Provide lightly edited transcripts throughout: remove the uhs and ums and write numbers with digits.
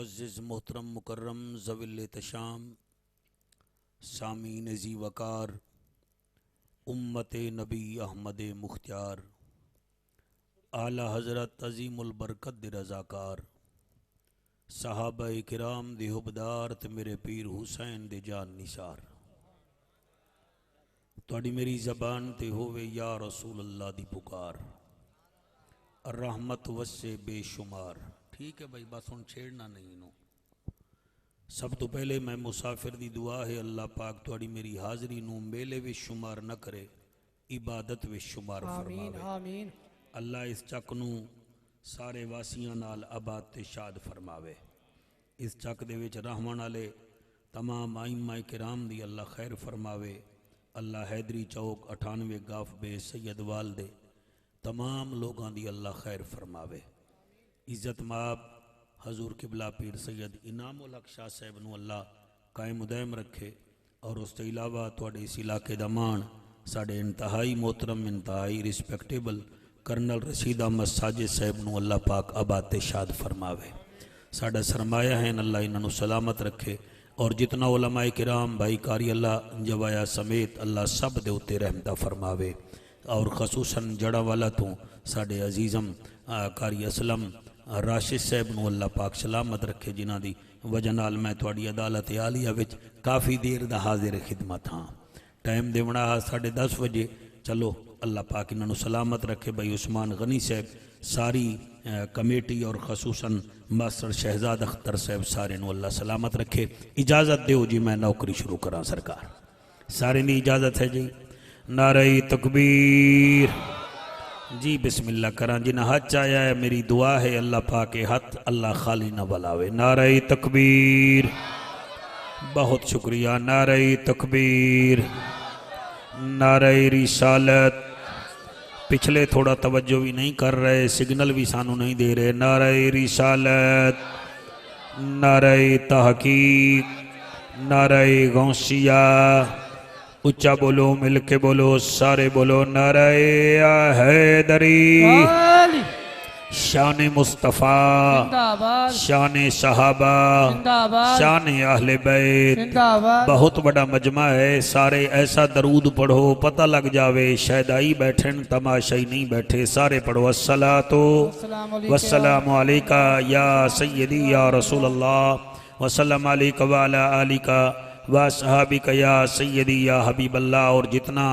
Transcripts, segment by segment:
मुअज़्ज़िज़ मोहतरम मुकर्रम ज़विल तशाम सामीन ज़ी वकार उम्मत नबी अहमद मुख्तियार आला हज़रत अज़ीमुल बरकत रज़ाकार सहाबा किराम दे हुबदार ते मेरे पीर हुसैन दे जान निसार तुहाडी मेरी ज़बान ते होवे या रसूल अल्लाह दी पुकार रहमत वसे बेशुमार। ठीक है भाई, बस हुण छेड़ना नहीं इनू। सब तो पहले मैं मुसाफिर दी दुआ है अल्लाह पाक तुहाडी मेरी हाज़री नू मेले विच शुमार न करे, इबादत विच शुमार फरमावे। आमीन। अल्लाह इस चक नू सारे वासियां नाल आबाद ते शाद फरमावे। इस चक दे विच रहमण वाले तमाम आइम्मा किराम दी अल्लाह खैर फरमावे। अल्लाह हैदरी चौक 98 गाफ बे सैयद वाल दे तमाम लोगों की अल्लाह खैर फरमावे। इज़्ज़त माब हजूर किबला पीर सैयद इनामुल हक शाह साहब नू अल्लाह कायम उदैम रखे और उस तो इलावा तुहाडे इस इलाके दा मान साडे इंतहाई मोहतरम इंतहाई रिस्पैक्टेबल कर्नल रशीद अहमद साजिद साहब नू अल्लाह पाक आबाद ते शाद फरमावे। साडा सरमाया है अल्लाह इन्हां नू सलामत रखे और जितना उलमाए किराम भाई कारी अल्लाह जवाया समेत अल्लाह सब दे उत्ते रहमता फरमावे। और खसूसन जड़ा वाला तो साडे अजीज़म कारी असलम राशिद साहब नू अल्लाह पाक सलामत रखे जिन्हां दी वजह नाल मैं तुहाडी अदालत आलिया विच काफ़ी देर दा हाजिर खिदमत हाँ। टाइम देवना 10:30 बजे। चलो अल्लाह पाक इन्हां नू सलामत रखे। भाई उस्मान गनी साहब सारी कमेटी और खसूसन मास्टर शहजाद अख्तर साहब सारे नू अल्लाह सलामत रखे। इजाज़त दो जी मैं नौकरी शुरू करा सरकार। सारे नी इजाज़त है जी। नारे तकबीर जी बिस्मिल्लाह करा। जिन्हें हज आया है मेरी दुआ है अल्लाह पाक हथ अल्लाह खाली न बलावे। नारे तकबीर। बहुत शुक्रिया। नारे तकबीर। नारे रिसालत। पिछले थोड़ा तवज्जो भी नहीं कर रहे, सिग्नल भी सानू नहीं दे रहे। नारे रिसालत। नारे तहकीक। नारे गौसिया। उच्चा बोलो, मिल के बोलो, सारे बोलो। नारे हैदरी। शान मुस्तफ़ा, शान सहाबा, शान अहले बैत। बहुत बड़ा मजमा है। सारे ऐसा दरूद पढ़ो पता लग जावे शायद आई बैठे तमाशाई नहीं बैठे। सारे पढ़ो अस्सलातो वस्सलामु अलैका या सय्यदी या रसूल अल्लाह वसल्लम अलैका व अला आलिका व सहाबिका या सय्यदी या हबीब अल्लाह। और जितना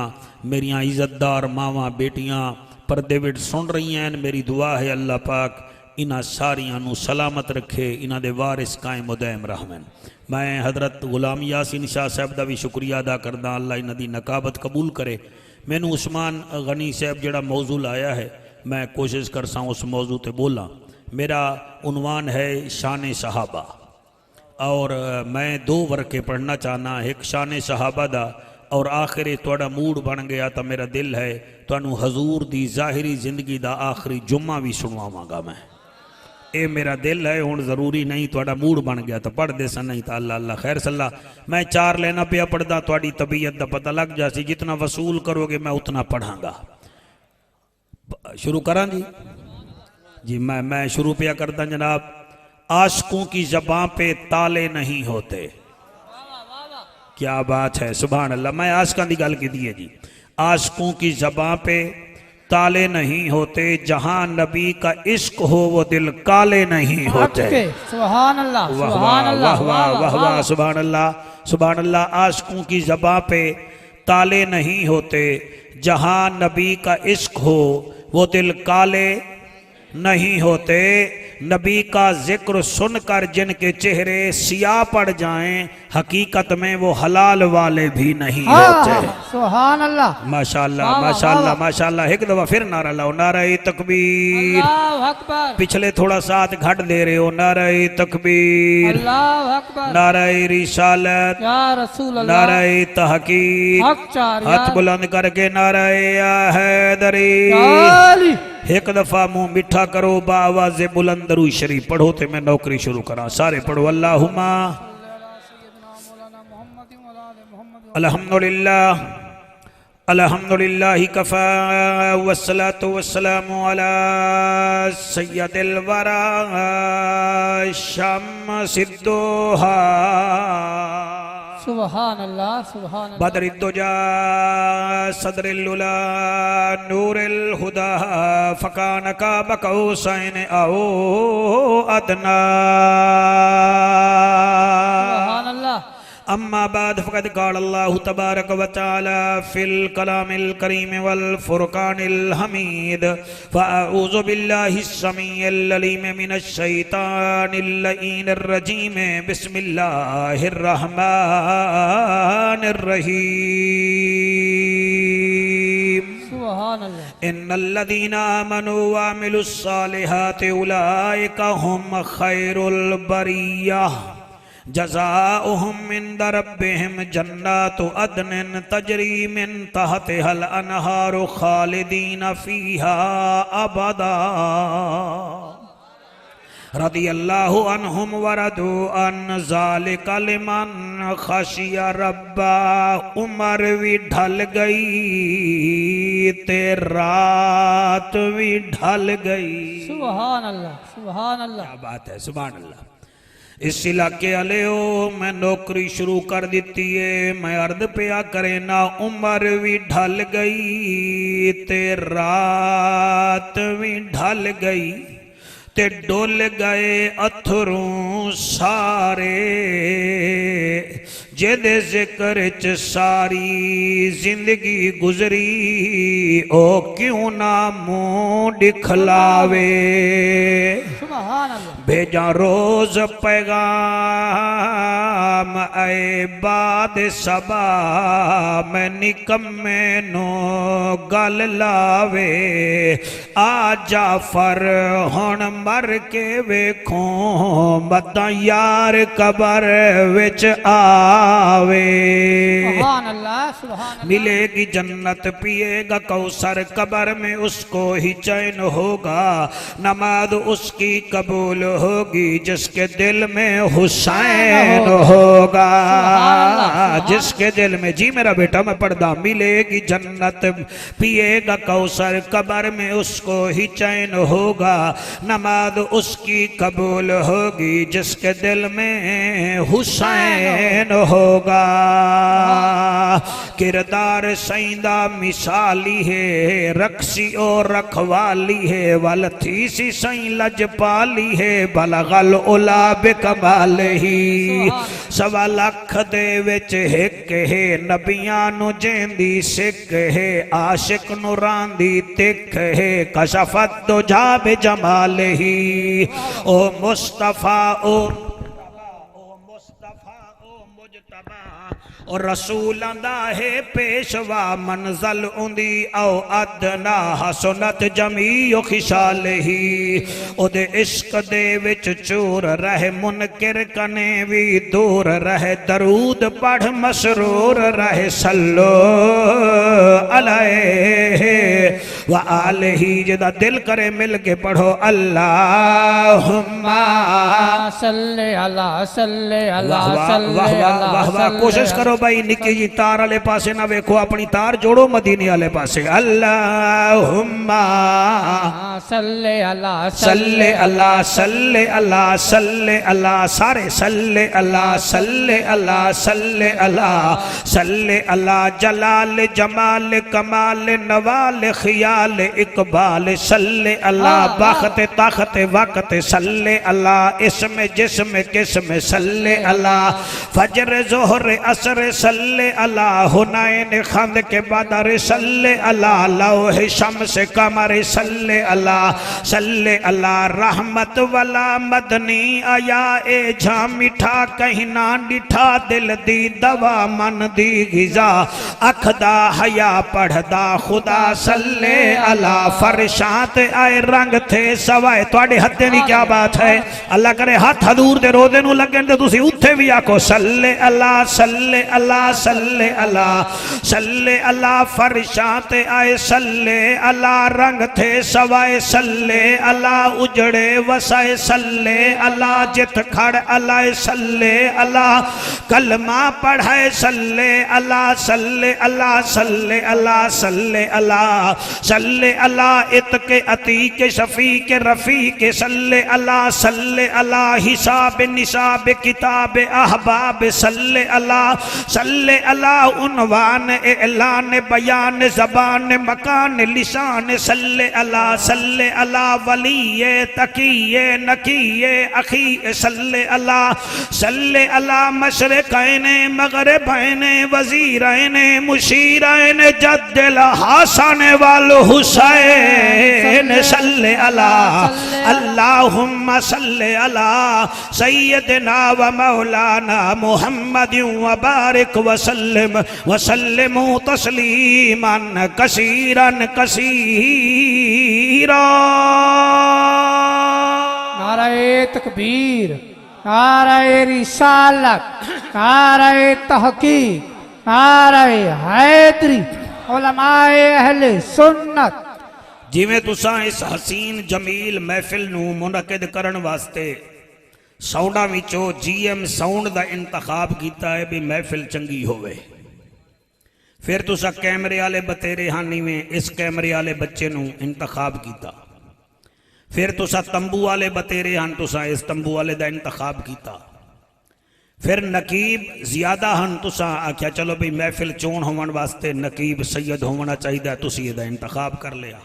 मेरियां इज़्ज़तदार मावां बेटियां पर्दे विच सुन रही हैं मेरी दुआ है अल्लाह पाक इन्हां सारियां नू सलामत रखे, इन्हां दे वारिस कायम उदैम रहमन। मैं हज़रत गुलाम यासीन शाह साहब का भी शुक्रिया अदा करदा अल्लाह इन्हां दी नकाबत कबूल करे। मैनू उस्मान गनी साहब जिहड़ा मौजू लाया है मैं कोशिश करसा उस मौजू ते बोला। मेरा उन्वान है शान सहाबा और मैं 2 वर्के पढ़ना चाहना। एक शान सहाबा दा और आखिरी थोड़ा मूड बन गया तो मेरा दिल है तुहानू हजूर दी ज़ाहिरी जिंदगी दा आखिरी जुम्मा भी सुनवावांगा मैं। ये मेरा दिल है। हुण जरूरी नहीं थोड़ा मूड बन गया तो पढ़ दे सन, नहीं तो अल्लाह अल्लाह खैर सल्ला। मैं 4 लेना पिया पढ़दा तुहाडी तबीयत दा पता लग जासी। जितना वसूल करोगे मैं उतना पढ़ांगा। शुरू करा जी। मैं शुरू पिया करता जनाब। आशिकों की ज़बां पे ताले नहीं होते। क्या बात है, सुभान अल्लाह। मैं आशिकां दी गल कीती है जी। आशिकों की ज़बां पे ताले नहीं होते, जहां नबी का इश्क हो वो दिल काले नहीं होते। सुभान अल्लाह, सुभान अल्लाह, वाह वाह वाह, सुभान अल्लाह, सुभान अल्लाह। आशिकों की ज़बां पे ताले नहीं होते, जहां नबी का इश्क हो वो दिल काले नहीं होते। नबी का जिक्र सुनकर जिनके चेहरे सियाह पड़ जाएं, हकीकत में वो हलाल वाले भी नहीं होते। सुभान अल्लाह, माशाअल्लाह माशाअल्लाह माशाअल्लाह। एक दफा फिर नारा लाओ, नारे तकबीर। अल्लाहु अकबर। पिछले थोड़ा साथ घट दे रहे हो। नारे तकबीर। अल्लाहु अकबर। नारे रिसालत या रसूल अल्लाह। नारे तहकीक। हाथ बुलंद करके नारे हैदरी। एक दफा मुंह मिठा करो बावाज़े बुलंद दरूद शरीफ पढ़ो तो मैं नौकरी शुरू करा। सारे पढ़ो अल्लाहुम्मा अल्हम्दुलिल्लाह अल्हम्दुलिल्लाहि कफ़ा वस्सलातु वस्सलामु अला सय्यदिल वरा शम्सिद्दुहा सुभान अल्लाह सुभान अल्लाह बदरिद्दुजा सदरिल उला नूरिल हुदा फकान काब कौसैन औ अदना सुभान अल्लाह अम्मा बाद फ़क़द क़ाल अल्लाहु तबारक व तआला फ़िल कलामिल करीम वल फ़ुरक़ानिल हमीद फ़अऊज़ु बिल्लाहिस समीइल अलीम मिनश शैतानिर लईनिर रजीम बिस्मिल्लाहिर रहमानिर रहीम सुभान अल्लाह इन्नल्लज़ीना आमनू व अमिलुस्सालिहाति उलाइका हुम खैरुल बरिय्यह जज़ाउहुम मिन रब्बिहिम जन्नातु अदनिन तजरी मिन तहतिहल अनहारु खालिदीन फीहा अबदा रदियल्लाहु अन्हुम वरदू अन ज़ालिका लिमन खशिया रब्बा। उमर भी ढल गई ते रात भी ढल गई। सुभान अल्लाह सुभान अल्लाह। क्या बात है, सुभान अल्लाह। इस इलाके वाले मैं नौकरी शुरू कर दी है, मैं अर्द पिया करे ना। उमर भी ढल गई ते रात भी ढल गई ते डुल गए अथरू सारे। जेदे जिक्र च सारी जिंदगी गुजरी ओ क्यों ना मुंह दिखलावे। सुभान अल्लाह। भेजा रोज पैगाम आए बाद सबा मैं निकम्मे नो गल लावे। आ जाफर हुण मर के वेखो मता यार कबर विच आवे। सुभान अल्लाह सुभान अल्लाह। मिलेगी जन्नत पिएगा कौसर कबर में उसको ही चैन होगा। नमाज उसकी कबूल होगी जिसके दिल में हुसैन होगा। जिसके दिल में, जी मेरा बेटा मैं पढ़दा, मिलेगी जन्नत पिएगा कौसर कबर में उसको ही चैन होगा। नमाज उसकी कबूल होगी जिसके दिल में हुसैन होगा। किरदार सईदा मिसाली है, रक्सी और रखवाली है। वल थी सी सई लजपाली है, बलगल उला बेकमाल ही। सवा लख दे विच हिक है, नबियां नु जेंदी सिक है। आशिक नु रांदी तिक है, कशफत दो जाब जमाल ही। ओ मुस्तफा ओ और रसूल दा है पेशवा मंजल उंदी औ अदना हसनत जमी खिशाल ही। ओदे इश्क दे विच चूर रहे मुनकिर कने भी दूर रहे। दरूद पढ़ मसरूर रहे सल्लो अलैहि व आलिही। जिदा दिल करे मिल के पढ़ो अल्लाहुम्मा सल्ले अला सल्ले अला वाह वाह सल्ले वाह वाह अला वाह वाह। कोशिश करो भाई, निकी जी तार वाले पासे ना वेखो, अपनी तार जोड़ो मदीने वाले पासे। अल्लाहुम्मा सल्ले अला सल्ले अल्लाह सल्ले अल्लाह सल्ले अल्लाह। सारे सल्ले अल्लाह सल्ले अल्लाह सल्ले अल्लाह सल्ले अल्लाह। जलाल जमाल कमाल नवाल खियाल इकबाल सल्ले अल्लाह। बख्त ताकत वक्त सल्ले अल्लाह। इसमें जिसमें किसमें सल्ले अल्लाह। फजर जोहर असर सल्ले अल्लाह। हुनैन खंद के बदर सल्ले अल्लाह। लौह शम्स कमर सल्ले अल्लाह सल्ले अल्लाह। रहमत वाला मदनी आया ए झा मिठा कहीं ना डिठा। दिल दी दवा मन दी गिजा अखदा हया पढ़दा खुदा सल्ले अल्लाह। फरशात आए रंग थे सवाए तुहाडे हत्थे दी क्या बात है। अल्लाह करे हाथ हजूर दे रोजे नूं लगन ते तुसीं उत्थे भी आखो सल्ले सल्ले अल्लाह सल्ले अल्लाह सल्ले अल्लाह सल्ले अल्लाह फरशाते आए सल्ले अल्लाह रंग थे सवाए सल्ले अल्लाह उजड़े वसाए सल्ले अल्लाह जित खड़ अल्लाह सल्ले अल्लाह कलमा पढ़ाए सल्ले अल्लाह सल्ले अल्लाह सल्ले अल्लाह सल्ले अल्लाह सल्ले अल्लाह इतके अतीक शफी के रफ़ी के सल्ले अल्लाह सल्ले अल्लाह हिसाब निसाब किताब अहबाब सल्ले अल्लाह उन्वान एलान बयान ज़बान मकान लिसान सल्ले अल्लाह वलीये तकिये नकिये अखी सल्ले अल्लाह मशरिक़ैन मग़रिबैन वज़ीरैन मुशीरैन जद्दिल हसन वल हुसैन सल्ले अल्लाहुम्मा सल्ले अला सय्यदना व मौलाना मुहम्मद व बारिक व सल्लिम तस्लीमन कसीरन कसीरा। नारे तकबीर, नारे रिसालत, नारे तहकीक, नारे हैदरी, उलमाए अहले सुन्नत। जिवें तुसां इस हसीन जमील महफिल नूं मुनक़िद करन वास्ते साउंडां विचों GM साउंड दा इंतखाब कीता है भी महफिल चंगी होवे, फिर तुसा कैमरे वाले बतेरे हानी में इस कैमरे वाले बच्चे नूं इंतखाब कीता, फिर तुसा तंबू वाले बतेरे हन तुसा इस तंबू वाले दा इंतखाब कीता, फिर नकीब ज्यादा हन तुसा आख्या चलो भी महफिल चोण होवन वास्ते नकीब सैयद होना चाहिए, तुसी इहदा इंतखाब कर लिया।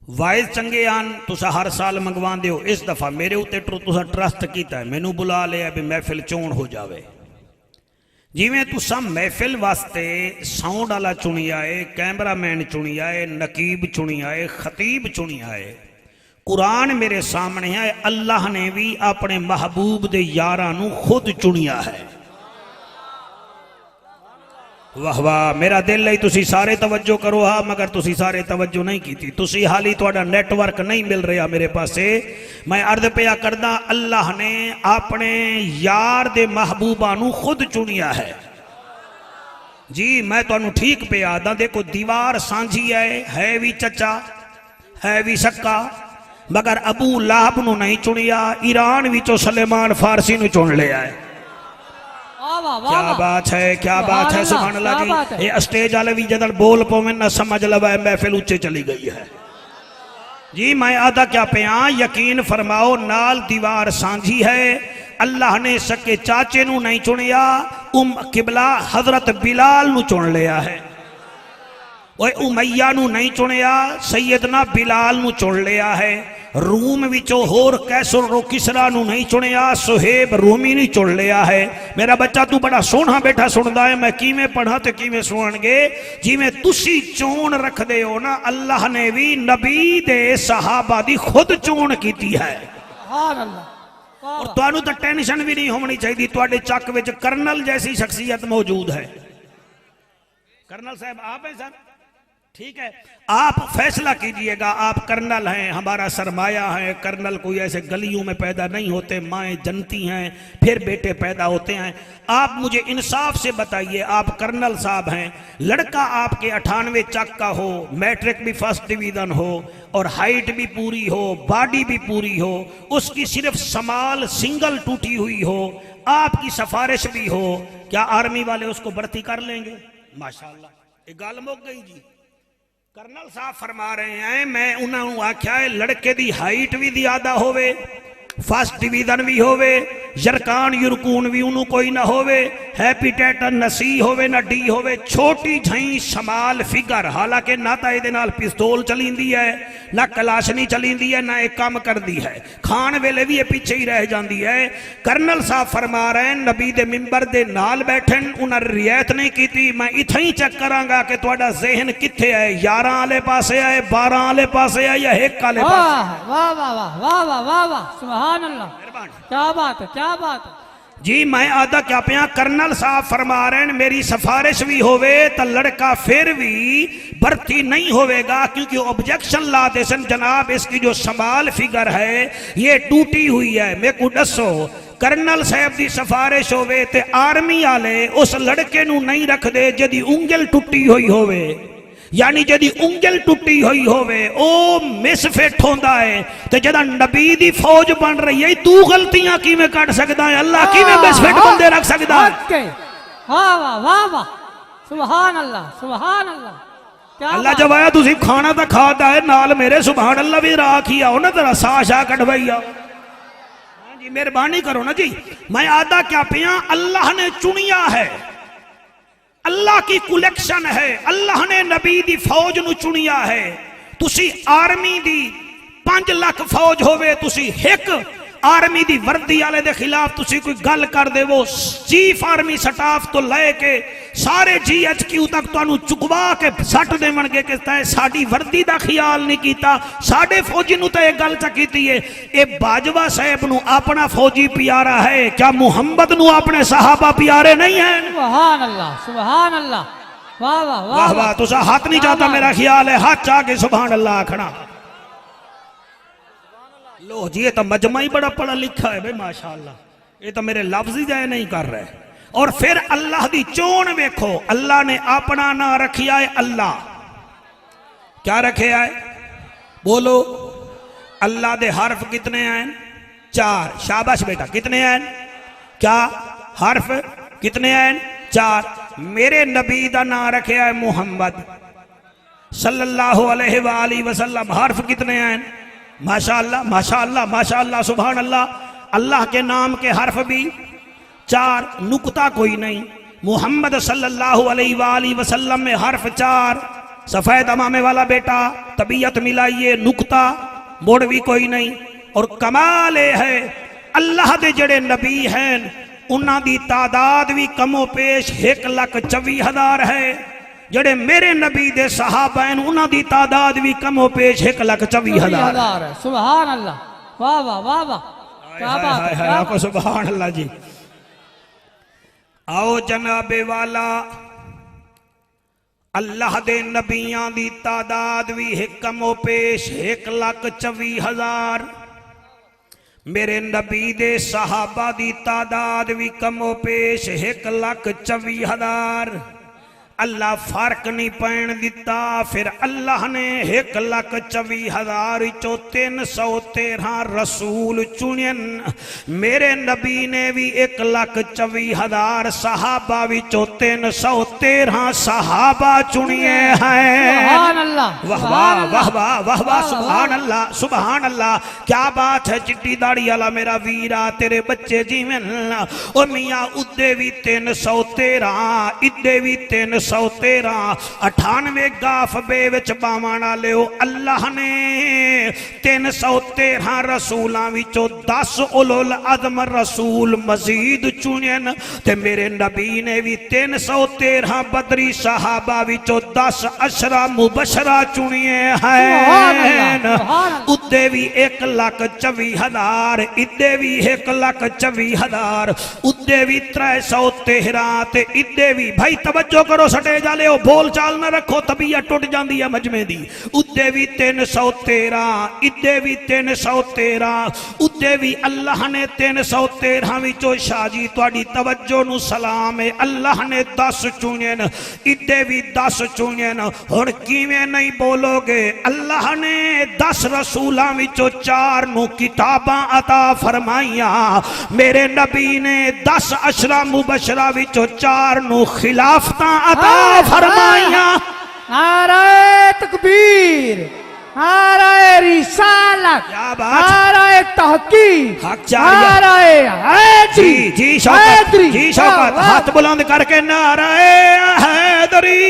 वाइज चंगे आन तुसा हर साल मंगवांदे हो, इस दफा मेरे उत्ते तुसा ट्रस्ट कीता है, मैनू बुला लिया भी महफिल चोण हो जावे। जिवें तुसा महफिल वास्ते साउंड वाला चुनी आए, कैमरामैन चुनी आए, नकीब चुनी आए, खतीब चुनी आए, कुरान मेरे सामने है, अल्लाह ने भी अपने महबूब दे यारां नू खुद चुनिया है। वाह वाह, मेरा दिल है तुसी सारे तवज्जो करो हा, मगर तुसी सारे तवज्जो नहीं की, तुसी हाली तुहाडा नेटवर्क नहीं मिल रहा मेरे पासे। मैं अर्ज पिया करदा अल्लाह ने अपने यार दे महबूबा नू खुद चुनिया है जी। मैं तुहानू ठीक पे आदा, देखो दीवार सांझी है भी चचा है भी सक्का, मगर अबू लाहब नू नहीं चुनिया, ईरान विचों सलेमान फारसी नू चुन लिया है। क्या बात है, क्या बात है, सुभान अल्लाह। ये स्टेज वाले भी जदर बोल पवे ना समझ लवा महफिल ऊंचे चली गई है जी। मैं आदा क्या पिया, यकीन फरमाओ नाल दीवार सांझी है, अल्लाह ने सके चाचे नू नहीं चुनिया, किबला हजरत बिलाल नू चुन लिया है। ओए उमैया नू नहीं चुनिया, सैयदना बिलाल नू चुन लिया है। रूम विचों होर कैसर रो किसरा नू नहीं चुनिया, सुहेब रूमी नहीं चुन लिया है। मेरा बच्चा तू बड़ा सोहना बैठा सुनदा है, मैं किवें पढ़ा ते किवें सुनणगे। जिवें तुसी चोण रखदे हो ना, अल्लाह ने भी नबी दे सहाबा दी खुद चोण कीती है। सुभान अल्लाह। और तुहानू तो टेंशन भी नहीं होनी चाहिए, तुहाडे चक विच कर्नल जैसी शख्सियत मौजूद है। कर्नल साहब आप हैं सर, ठीक है, आप फैसला कीजिएगा। आप कर्नल हैं, हमारा सरमाया है। कर्नल कोई ऐसे गलियों में पैदा नहीं होते, माएँ जनती हैं फिर बेटे पैदा होते हैं। आप मुझे इंसाफ से बताइए, आप कर्नल साहब हैं, लड़का आपके 98 चक का हो, मैट्रिक भी फर्स्ट डिवीजन हो और हाइट भी पूरी हो, बॉडी भी पूरी हो, उसकी सिर्फ समाल सिंगल टूटी हुई हो, आपकी सिफारिश भी हो, क्या आर्मी वाले उसको भर्ती कर लेंगे? माशाल्लाह, एक गाल मुक गई जी। कर्नल साहब फरमा रहे हैं, मैं उन्होंने आख्या है लड़के दी हाइट भी ज्यादा होवे, फर्स्ट डिवीजन भी होवे, यरकान युरकून भी उन्होंने कोई ना होवे, हैपीटेटर न सी होवे ना डी होवे, छोटी झई समाल फिगर, हालांकि ना तो ये नाल पिस्तौल चलींदी है, ना कलाशनी चलींदी है, ना एक काम करती है, खान वेले भी ये पीछे ही रह जाती है। कर्नल साहब फरमा रहे हैं, नबी दे मिंबर दे नाल बैठन उन्हें रियायत नहीं की। मैं इतना ही चेक करांगा कि तुहाडा ज़हन कित्थे है, 11 वाले पासे है, 12 वाले पासे है या 1 वाले पासे। वाह वाह वाह वाह वाह वाह वाह, सुभान अल्लाह, क्या बात है, क्या बात है जी। मैं आदा क्या पिया, कर्नल साहब फरमा रहे हैं मेरी सिफारिश भी होवे तो लड़का फिर भी भर्ती नहीं होवेगा, क्योंकि ऑब्जेक्शन ला दे सन जनाब इसकी जो समाल फिगर है ये टूटी हुई है। मेरे को दसो करनल साहब की सिफारिश होवे ते आर्मी वाले उस लड़के नू नहीं रखते जिहदी उंगल टुटी हुई होवे, यानी जिहदी उंगल टुटी हुई होवे ओ मिसफिट होंदा है। ते जदा नबी दी फौज बन रही है तू गलतियां किवें कट सकदा है? अल्लाह किवें मिसफिट बंदे रख सकदा है? वाह वाह वाह वाह, सुभान अल्लाह सुभान अल्लाह। अल्लाह जब आया तुसी खाना तो खाता है नाल मेरे सुभान अल्लाह भी राख ही आओ ना, तेरा सा शाह कटवाई आओ। हाँ जी मेहरबानी करो ना जी। मैं आदा क्या पिया, अल्लाह ने चुनिया है, अल्लाह की कलेक्शन है, अल्लाह ने नबी दी फौज नू चुनिया है। तुसी आर्मी दी 5 लाख फौज होवे, तुसी एक आर्मी दी वर्दी वाले दे खिलाफ तुसी कोई गल कर देवो, चीफ आर्मी स्टाफ तो लेके सारे GHQ तक तुहानू चुकवा के सट देवणगे कि तैं साडी वर्दी दा ख्याल नहीं कीता, साडे फौजी नू तो यह गल चकीती है। ये बाजवा साहब नू अपना फौजी प्यारा है, क्या मुहम्मद नू अपने सहाबा प्यारे नहीं है? सुभान अल्लाह सुभान अल्लाह, वाह वाह वाह वाह। तुसा हाथ नहीं जाता मेरा ख्याल है, हाथ चाह के सुभान अल्लाह आखना। लो जी ये तो मजमा ही बड़ा पढ़ा लिखा है भाई माशाअल्लाह, ये तो मेरे लफ्ज ही जाए नहीं कर रहे। और फिर अल्लाह दी चोन वेखो, अल्लाह ने अपना ना रखिया है अल्लाह। क्या रखे है? बोलो। अल्लाह दे हर्फ कितने हैं? 4। शाबाश बेटा, कितने हैं? क्या हर्फ कितने हैं? 4। मेरे नबी दा ना रखे है मुहम्मद सल्लल्लाहु अलैहि वसल्लम, हर्फ कितने हैं? माशाअल्लाह माशाअल्लाह माशाअल्लाह सुभान अल्लाह। अल्लाह के नाम के हर्फ भी 4, नुक्ता कोई नहीं। मुहम्मद सल्लल्लाहु अलैहि वसल्लम में हर्फ 4, सफेद अमामे वाला बेटा तबीयत मिलाइए, नुक्ता मोड़ भी कोई नहीं। और कमाल है अल्लाह दे जड़े नबी हैं उन्हां दी तादाद भी कमो पेश 1,24,000 है। जड़े मेरे नबी दे सहाबा हैं उन्हां दी तादाद भी कमो पेश 1,24,000 है। सुभान अल्लाह, वाह वाह वाह वाह, क्या बात है, आपको सुभान अल्लाह जी। आओ जनाबे वाला, अल्लाह दे नबियां दी तादाद भी कमो पेश 1,24,000। मेरे नबी दे सहाबा दी तादाद भी कमो पेश 1,24,000। अल्लाह फर्क नहीं पैन दिता, फिर अल्लाह ने 1,24,000 चो 313 रसूल चुनन। मेरे नबी ने भी 1,24,000 सहाबा विचो 313 सहाबा चुनिए हैं। वाह वाह वाह वाह वाह वाह, सुभान अल्लाह सुभान अल्लाह। क्या बात है चिट्टी दाढ़ी वाला मेरा वीरा, तेरे बच्चे जीवन ओ मियाँ उदे भी 313, इदे भी 313, 98 गाफ बे विच बावां वाले अल्लाह ने 313 रसूलों विचों 10 उलुल अज़म रसूल मजीद चुनन। ते मेरे नबी ने भी 313 बदरी सहाबा विचों 10 अशरा मुबशरा चुनिए हैं। उदे भी 1,24,000, इदे भी 1,24,000, उदे भी 313 ते इदे भी। भाई तवज्जो करो, सटे जाले हो, बोल चाल ना रखो, तबीयत टुट जाती है मजमे दी। उदे भी 313, इदे भी 313, उदे भी अल्लाह ने 313 विचों शाह जी तुहाडी तवज्जो नू सलाम है, अल्लाह ने 10 चुनन, इदे भी 10 चुनन। हुण किवें नहीं बोलोगे? अल्लाह ने 10 रसूलां विचों 4 नू किताबां अता फरमाइया। मेरे नबी ने 10 अशरा मुबशरा विचों 4 नू खिलाफतां अता फरमाइया। नारे तकबीर, नारे रिसालत, नारे तहकीक, नारे हैदरी, जी शौकत, जी शौकत, हाथ बुलंद करके नारे हैदरी।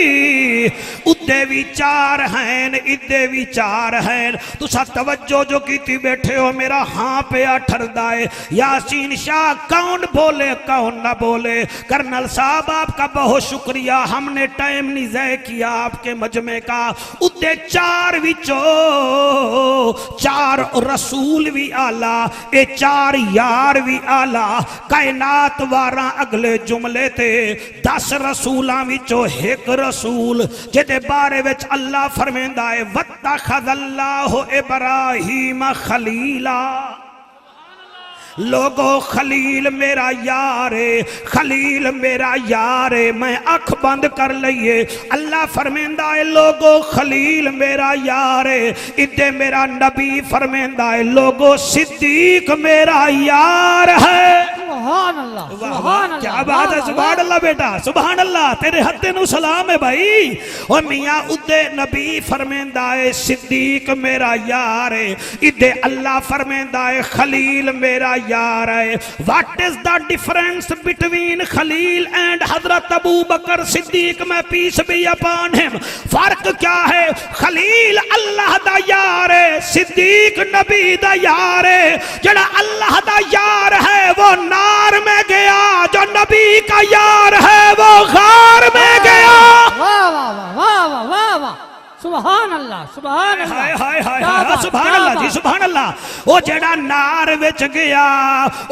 उदे भी 4 हैं, इदे भी 4 हैं। तुसा तवज्जो जो की बैठे हो, मेरा हाँ पे ठरदा है। यासीन शाह कौन बोले कौन ना बोले। कर्नल साहब आपका बहुत शुक्रिया, हमने टाइम नहीं ज़ाय किया आपके मजमे का। उदे 4 विचो 4 रसूल भी आला, ये 4 यार भी आला। कायनात वारा अगले जुमले ते 10 रसूलां विचों 1 रसूल जिहदे बारे विच अल्लाह फरमांदा है वत्तखज़ल्लाहु इब्राहीम खलीला। लोगो खलील मेरा यार है, खलील मेरा यार है, मैं अख बंद कर लइए। अल्लाह फरमेंदा है लोगो खलील मेरा यार है, इदे मेरा नबी फरमेंदा है लोगो सिद्दीक मेरा यार है। सुभान अल्लाह, सुभान अल्लाह, क्या बात है, सुभान अल्लाह बेटा, सुभान अल्लाह, तेरे हत्थे नु सलाम है भाई। और मियाँ उदे नबी फरमेंदा है सिद्दीक मेरा यार है, इदे अल्लाह फरमेंदा है खलील मेरा यार है। What is the difference between Khalil and Hazrat Abu बकर सिद्दीक में पीस बी अपॉन हिम? फर्क क्या है? खलील अल्लाह दा यार है, सिद्दीक नबी दा यार है। जड़ा अल्लाह दा यार है वो नार में गया, जो नबी का यार है वो गार में गया। वाह वाह वाह वाह वाह वाह, सुभान अल्लाह, सुभान अल्लाह, हाय हाय हाय क्या हाय, बात, सुभान क्या अल्लाह जी, बात। सुभान अल्लाह। वो जेड़ा नार विच गया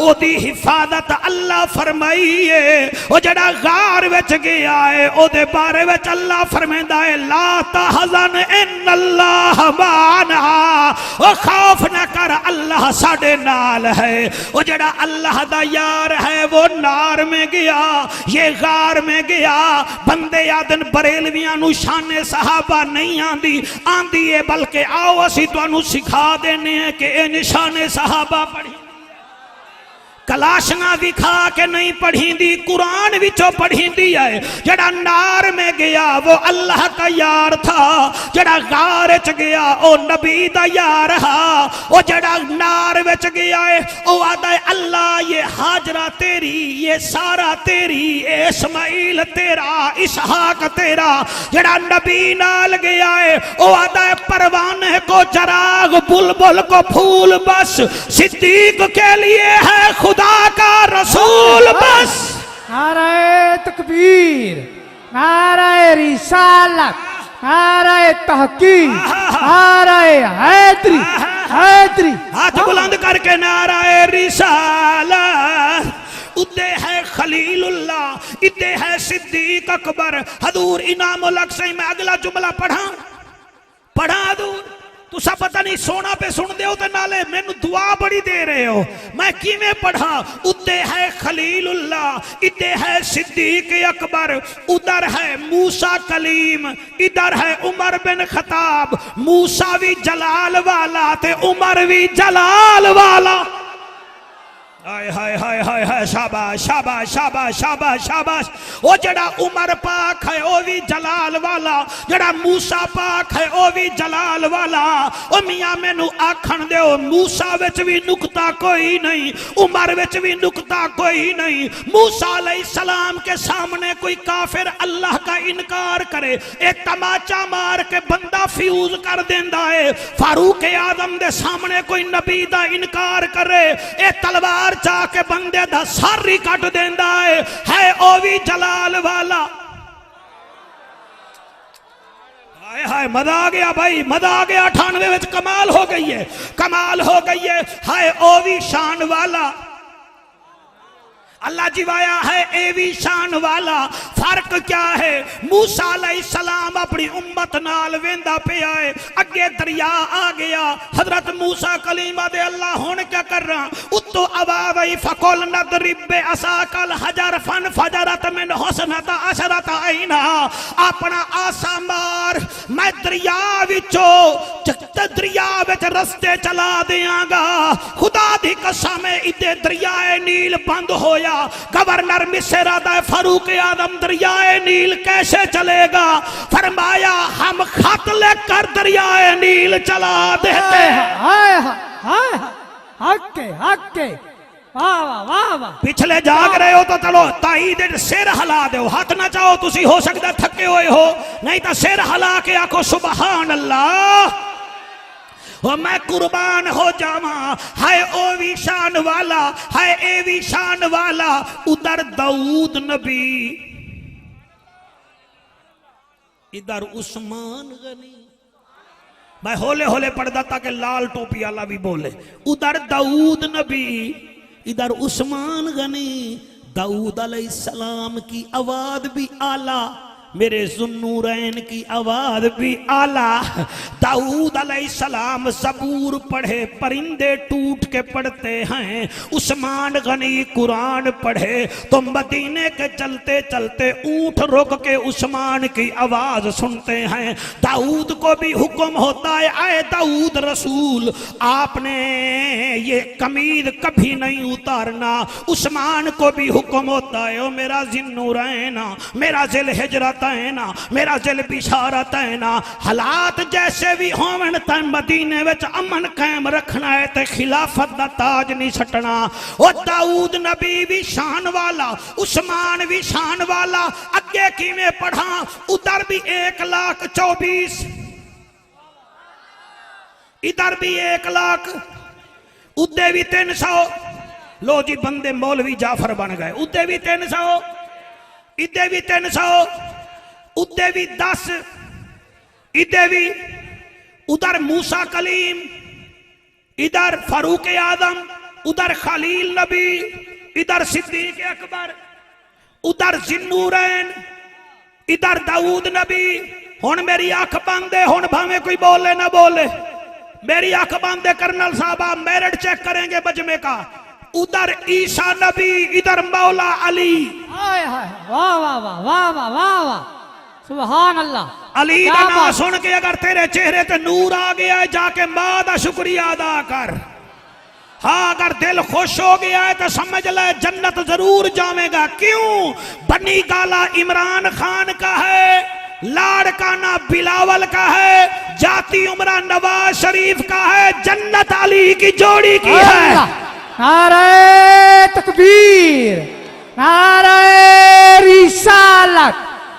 ओदी हिफाजत अल्लाह फरमाईए, वो जेड़ा गार विच गया है ओदे बारे विच अल्लाह फरमांदा है ला तहज़न इन्नल्लाह माना, ओ खौफ न कर अल्लाह साडे नाल है। वो जेड़ा अल्लाह दा यार है वो नार में गया, ये गार में गया। बंदे आदन बरेलवियां नु शाने सहाबा नहीं आंदी आंदी है, बल्कि आओ असी तुहानू सिखा देने हैं कि ये निशाने सहाबा पढ़ी, कलाशना विखा के नहीं पढ़ी दी, कुरान विचों पढ़ी दी है। जड़ा नार में गया वो अल्लाह का यार था, जड़ा गार च गया ओ नबी दा यार हा। ओ जड़ा नार विच गया है ओ आदा है अल्लाह ये हाजरा तेरी, ये सारा तेरी, ये इस्माइल तेरा, इसहाक तेरा। जड़ा नबी नाल गया है ओ आदा है परवाने को चराग, बुलबुल को फूल, बस सिद्दीक के लिए है खुदा का रसूल बस। नारे तकबीर, नारे रिसालत, नारे तहकीक, नारे हैदरी, हैदरी। हाथ बुलंद करके नाराए रिसालत। उदे है खलीलुल्लाह, इदे है सिद्दीक अकबर। हजूर इनाम उल हक से मैं अगला जुमला पढ़ा हजूर, तुसा पता नहीं सोना पे सुन दे हो तो नाले मैनू दुआ बड़ी दे रहे हो। मैं किवें पढ़ा? उदे है खलीलुल्लाह, इदे है सिद्दीक अकबर, उधर है मूसा कलीम, इधर है उमर बिन खताब। मूसा भी जलाल वाला ते उमर भी जलाल वाला। हाय हाय हाय हाय हाय, शाबाश शाबाश शाबाश शाबाश शाबाश। ओ जड़ा उमर पाक है ओ भी जलाल वाला, जड़ा मूसा पाक है ओ भी जलाल वाला। ओ मियां मैनू आखन दो मूसा विच भी नुकता कोई नहीं, उमर विच भी नुकता कोई नहीं। मूसा अलैहिस्सलाम के सामने कोई काफिर अल्लाह का इनकार करे, एक तमाचा मार के बंदा फ्यूज कर देंदा है। फारूक आजम दे सामने कोई नबी दा इनकार करे, एक तलवार जाके बंदे दा सर ही कट देंदा है ओ भी जलाल वाला। हाय हाय, मजा आ गया भाई, मजा आ गया। 98 में कमाल हो गई है, कमाल हो गई है। हाय ओ भी शान वाला, अल्लाह जिवाया है ए भी शान वाला। फर्क क्या है? मूसा अलैहिस्सलाम अपनी उम्मत नाल वेंदा पिया है, अगे दरिया आ गया। हजरत मूसा कलीमा दे अल्लाह हुन क्या कर रहा? उत्तो आवाज आई फकुल नदरिब बे असाकल हजर फन फजरत मिन हुस्नता अशरत आईना। अपना आसा मार, मैं दरिया विचों दरिया विच रस्ते चला देंगा। खुदा दी कसम है इते दरियाए नील बंद होया। गवर्नर मिस्र दा फारूक आजम दरियाए नील कैसे चलेगा? फरमाया हम खत लेकर दरियाए नील चला देते हैं। हाय हाय, हक्के हक्के, वाह वाह वाह वाह। पिछले जाग रहे हो तो चलो ताई दे सिर हिला दो, हाथ ना चाहो तुसी, हो सकता थके हुए हो, नहीं तो सिर हिला के आखो सुबहान अल्लाह। और मैं कुर्बान हो जावा। हाय ओ भी शान वाला, हाय ए भी शान वाला। उधर दाऊद नबी, इधर उस्मान गनी। मैं होले होले पढ़ता ताकि लाल टोपी वाला भी बोले। उधर दाऊद नबी, इधर उस्मान गनी। दाऊद अलैहिस्सलाम की आवाज भी आला, मेरे ज़ुन्नूरैन की आवाज भी आला। दाऊद अलैहिस्सलाम ज़बूर पढ़े, परिंदे टूट के पढ़ते हैं। उस्मान गनी कुरान पढ़े तो मदीने के चलते चलते ऊंट रोक के उस्मान की आवाज सुनते हैं। दाऊद को भी हुक्म होता है, आए दाऊद रसूल आपने ये कमीज कभी नहीं उतारना। उस्मान को भी हुक्म होता है, ओ मेरा ज़ुन्नूरैन, मेरा ज़िल हिजरत है ना, मेरा दिल बिशारत है ना, हालात जैसे भी होवन तैं मदीने विच अमन कायम रखना है ते खिलाफत दा ताज नहीं सटना। ओ दाऊद नबी भी शान वाला, उस्मान भी शान वाला। अगे किवें पढ़ा, उधर भी 1,24,000, इधर भी 1,00,000, उधर भी 300। लो जी बंदे मौलवी जाफर बन गए। उधर भी 300, इधर भी 300, उधर भी 10, इधर भी, उधर मूसा कलीम, इधर फारूक आदम, उधर खलील नबी, इधर सिद्दीक अकबर, उधर ज़ुन्नूरैन, इधर दाऊद नबी। हुण मेरी अख बंद है, हुण भावे कोई बोले ना बोले, मेरी अख बंद है। कर्नल साहब आप मेरिट चेक करेंगे बजमे का। उधर ईसा नबी, इधर मौला अली। हाय हाय, वाह वाह वाह वाह वाह वाह वाह, सुभान अल्लाह। अली का नाम सुन के अगर तेरे चेहरे पे नूर आ गया है, जाके मां दा शुक्रिया अदा कर। हाँ, अगर दिल खुश हो गया है तो समझ ले जन्नत जरूर जाएगा। क्यों? बनी गाला इमरान खान का है, लाड़का ना बिलावल का है, जाती उमरा नवाज शरीफ का है, जन्नत अली की जोड़ी की है। नारे तकबीर, नारे रिसालत,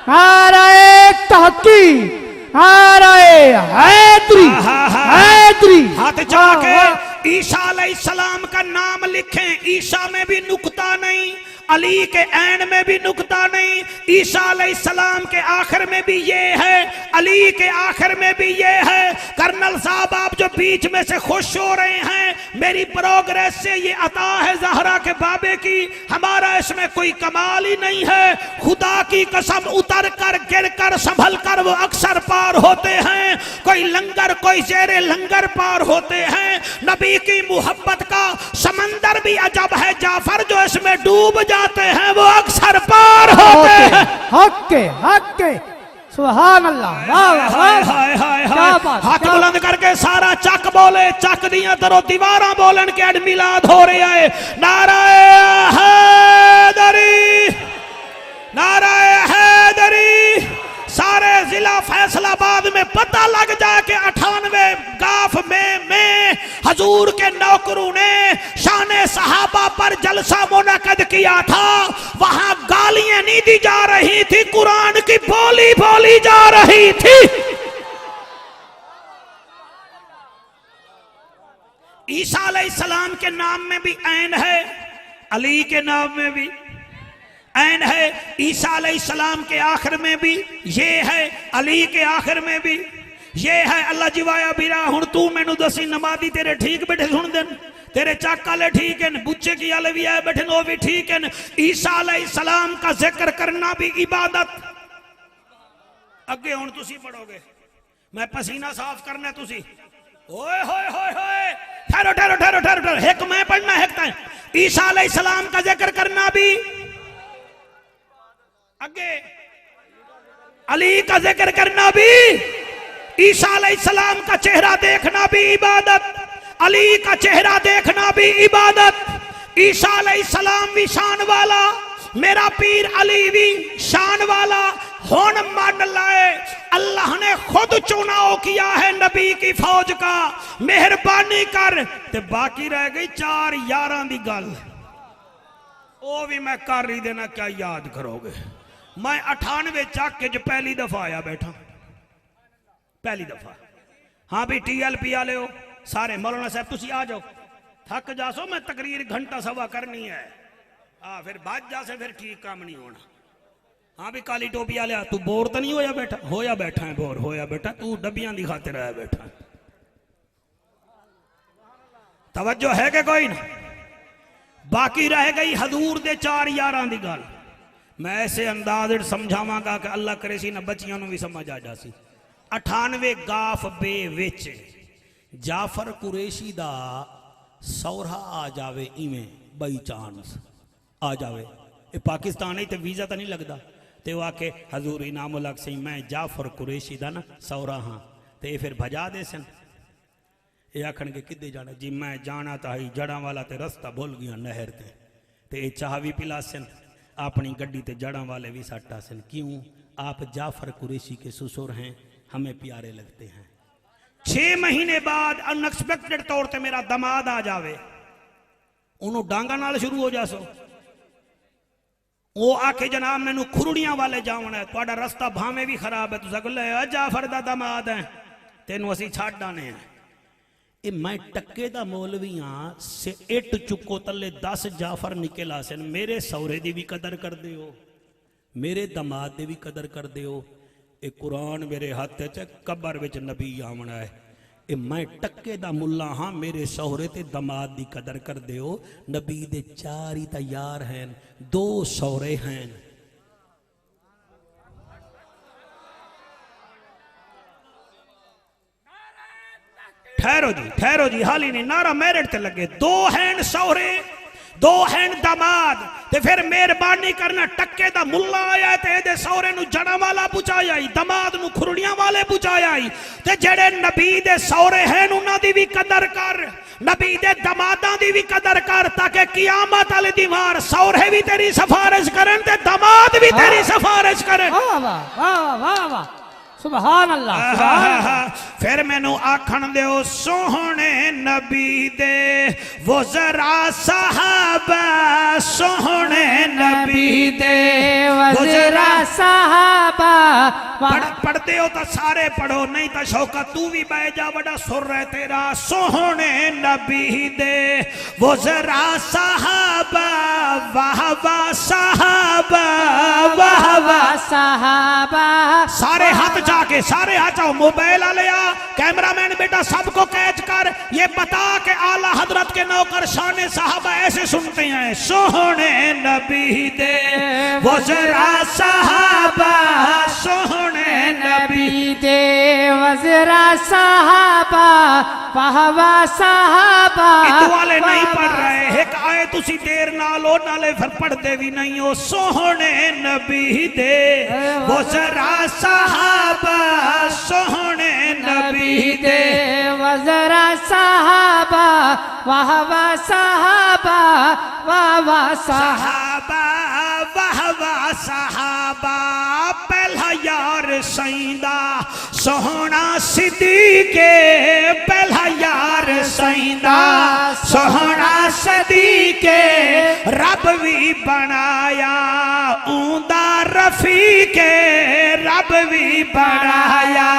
नारे तहकीक, नारे हैदरी, हैदरी। हाथ जाके ईसा अलैहिस्सलाम का नाम लिखें। ईसा में भी नुक्ता नहीं, अली के ऐन में भी नुक्ता नहीं, ईसा अलैहिस्सलाम के आखिर में भी ये है, अली के आखिर में भी ये है। कर्नल साहब आप जो बीच में से खुश हो रहे हैं, मेरी प्रोग्रेस से ये अता है ज़हरा के बाबे की, हमारा इसमें कोई कमाल ही नहीं है। खुदा की कसम उतर कर गिर कर संभल कर वो अक्सर पार होते हैं। कोई लंगर कोई जेरे लंगर पार होते हैं। नबी की मोहब्बत का समंदर भी अजब है जाफर, जो इसमें डूब जाते हैं वो अक्सर पार होते हैं। हक के सुभान अल्लाह। हाथ बुलंद करके सारा चक बोले, चक दियां दरो दीवारा बोलन के अड मिलाद हो रहा है। नाराए हैदरी, नाराए हैदरी। सारे जिला फैसलाबाद में पता लग जाए कि 98 गाफ में हजूर के नौकरों ने शाने सहाबा पर जलसा मुनक्कद किया था। वहां गालियां नहीं दी जा रही थी, कुरान की बोली बोली जा रही थी। ईसा अलैहिस्सलाम के नाम में भी ऐन है, अली के नाम में भी ऐन है, ईसा अलैहिस्सलाम के आखिर में भी ये है, अली के आखिर में भी ये है। अल्लाह जिवाया बिरा हुण तू मैनू दसी नमाजी तेरे ठीक बैठे सुन देन, तेरे चक वाले ठीक हैं, बुच्चे की वाले भी आए बैठे वो भी ठीक हैं। ईसा अलैहिस्सलाम का जिक्र करना भी इबादत। अगे हुण तुसी पढ़ोगे, मैं पसीना साफ करना तुसी। ओए होए होए होए, ठहरो ठहरो ठहरो ठहरो, एक मैं पढ़ना है, ईसा अलैहिस्सलाम का जिक्र करना भी, आगे अली का जिक्र करना भी, ईसा अलैहिस्सलाम का चेहरा देखना भी इबादत, अली का चेहरा देखना भी इबादत। ईसा अलैहिस्सलाम भी शान वाला, मेरा पीर अली भी शान वाला। हुण मान लाए अल्लाह ने खुद चुनाव किया है नबी की फौज का, मेहरबानी कर। ते बाकी रह गई 4 यारां दी गल, वो भी मैं कर ही देना, क्या याद करोगे। मैं 98 चक के पहली दफा आया बैठा, पहली दफा। हाँ भी TLP वाले हो सारे, मौलाना साहब तुसी आ जाओ, थक जासो, मैं तकरीर घंटा सवा करनी है। हाँ फिर बाज जा से फिर ठीक काम नहीं होना। हाँ भी काली टोपी वाले, तू बोर तो नहीं होया बैठा? होया बैठा है, बोर होया बैठा, तू डबियां दी खातिर आया बैठा। तवज्जो है कि कोई ना? बाकी रह गई हजूर दे 4 यारां दी गल। मैं ऐसे अंदाज समझावांगा कि अल्लाह करे सी ना बच्चियों भी समझ आ जासी। 98 गाफ बे विच जाफर कुरैशी दा सौरा आ जावे, इवें बाई चांस आ जावे, ये पाकिस्तान है तो वीज़ा तो नहीं लगता, तो वह आके हजूर इनाम लग सी मैं जाफर कुरैशी दा ना सौरा हाँ, तो ये फिर भजा दे सन। ये आखन के किदे जाना जी, मैं जाना तो ही जड़ा वाला ते रस्ता भूल गया नहर ते ये चाह भी पिला सन, अपनी गड्डी ते जड़ा वाले भी सट्टा सन। क्यों? आप जाफर कुरैशी के ससुर हैं, हमें प्यारे लगते हैं। 6 महीने बाद अनएक्सपेक्टेड तौर पर मेरा दमाद आ जावे, उन्होंने डांगा नाल शुरू हो जासो, वो आके जनाब मैनू खुरड़ियां वाले जावना है, थोड़ा रास्ता भावे भी खराब है, तुसा ले जाफर दा दमाद है, तेनू असी छड्ड आने हैं। ये मैं टक्के दा मौलवी हाँ, से इट चुको तले 10 जाफर निकल आसन। मेरे सौरे दी भी कदर कर दे हो, मेरे दमाद दी भी कदर कर दे हो। ये कुरान मेरे हाथ च, कबर विच नबी आमना है। ये मैं टक्के दा मुल्ला हाँ, मेरे सौरे ते दमाद दी कदर कर दे हो। नबी दे 4 ही तैयार हैं, 2 सौरे हैं। ठहरो जी हाली नहीं, नारा मेरिट ते लगे। 2 हैं सौरे, 2 हैं दमाद, ते फिर मेहरबानी करना टक्के दा मुल्ला आया ते एदे सौरे नु जड़ा वाला पुचाया, दमाद नु खुरड़ियां वाले पुचाया। ते जेड़े नबी दे सौरे हैं उन्हां दी भी कदर कर, नबी दे दमादां दी भी कदर कर, ताकि कियामत वाले दीवार सौरे भी तेरी सिफारिश करन ते दमाद भी तेरी सिफारिश करन। वाह वाह वाह वाह वाह, सुभान अल्लाह। फिर मैनू आखन दियो सोहने नबी दे वो जरा साहबा, सोहने नबी दे वो जरा साहबा। पढ़ते हो तो सारे पढ़ो, नहीं तो शौकत तू भी बह जा, बड़ा सुर है तेरा। सोहने नबी दे वो जरा साहबा, वाह वाह साहबा, वाह वाह साहबा। सारे हाथ जाके, सारे हाथ जाओ, मोबाइल आ लिया, कैमरामैन बेटा सबको कैच कर, ये बता के आला हजरत के नौकर शान साहबा ऐसे सुनते हैं। सोहने नबी दे वो जरा साहबा, सोहने नबी दे वो जरा साहबा, वाह वाह साहबा। वाले नहीं पढ़ रहे, एक आए तुसी देर नालो नाले फिर पढ़ते भी नहीं हो। सोहने नबी दे वो जरा साहबा, सोहने नबी दे वो जरा साहबा, वाह वाह साहबा, वाह वाह साहबा, वाह वाह साहबा। पहला यार सईदा सोहना सिद्दीके, पहला यार सईदा सोहना सिद्दीके। रब भी बनाया ऊंदा रफीके, रब भी बनाया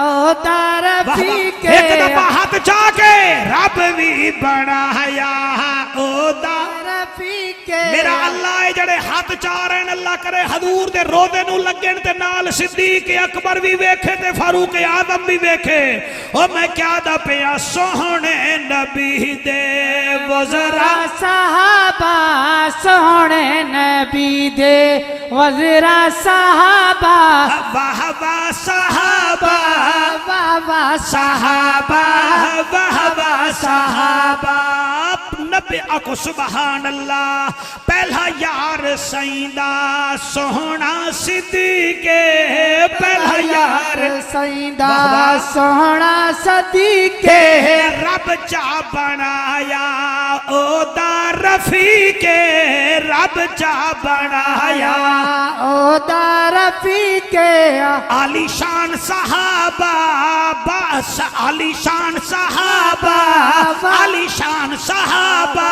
ऊंदा रफीके। एक दफा हाथ जाके रब भी बनाया ऊंदा रफीके। मेरा अल्लाह है जड़े हाथ चार हैं, अल्लाह करे हजूर दे रोदे नू लगन ते नाल सिद्दीक अकबर भी वेखे ते फारूक आजम भी वेखे। ओ मैं क्या दा पिया सोहने नबी दे वो जरा साहबा, सोहने नबी दे वो जरा साहबा, वाह वाह साहबा, वाह वाह साहबा, वाह वाह साहबा। नबी आको सुबहान अल्लाह। पहला यार सईदा सोहना सिद्दीके, पहला यार सईदा सोहना सिद्दीके। रब चा बनाया ओदा रफीके, रब चा बनाया ओदा रफीके। आलीशान सहाबा, बस आलीशान सहाबा, आलीशान सहाबा।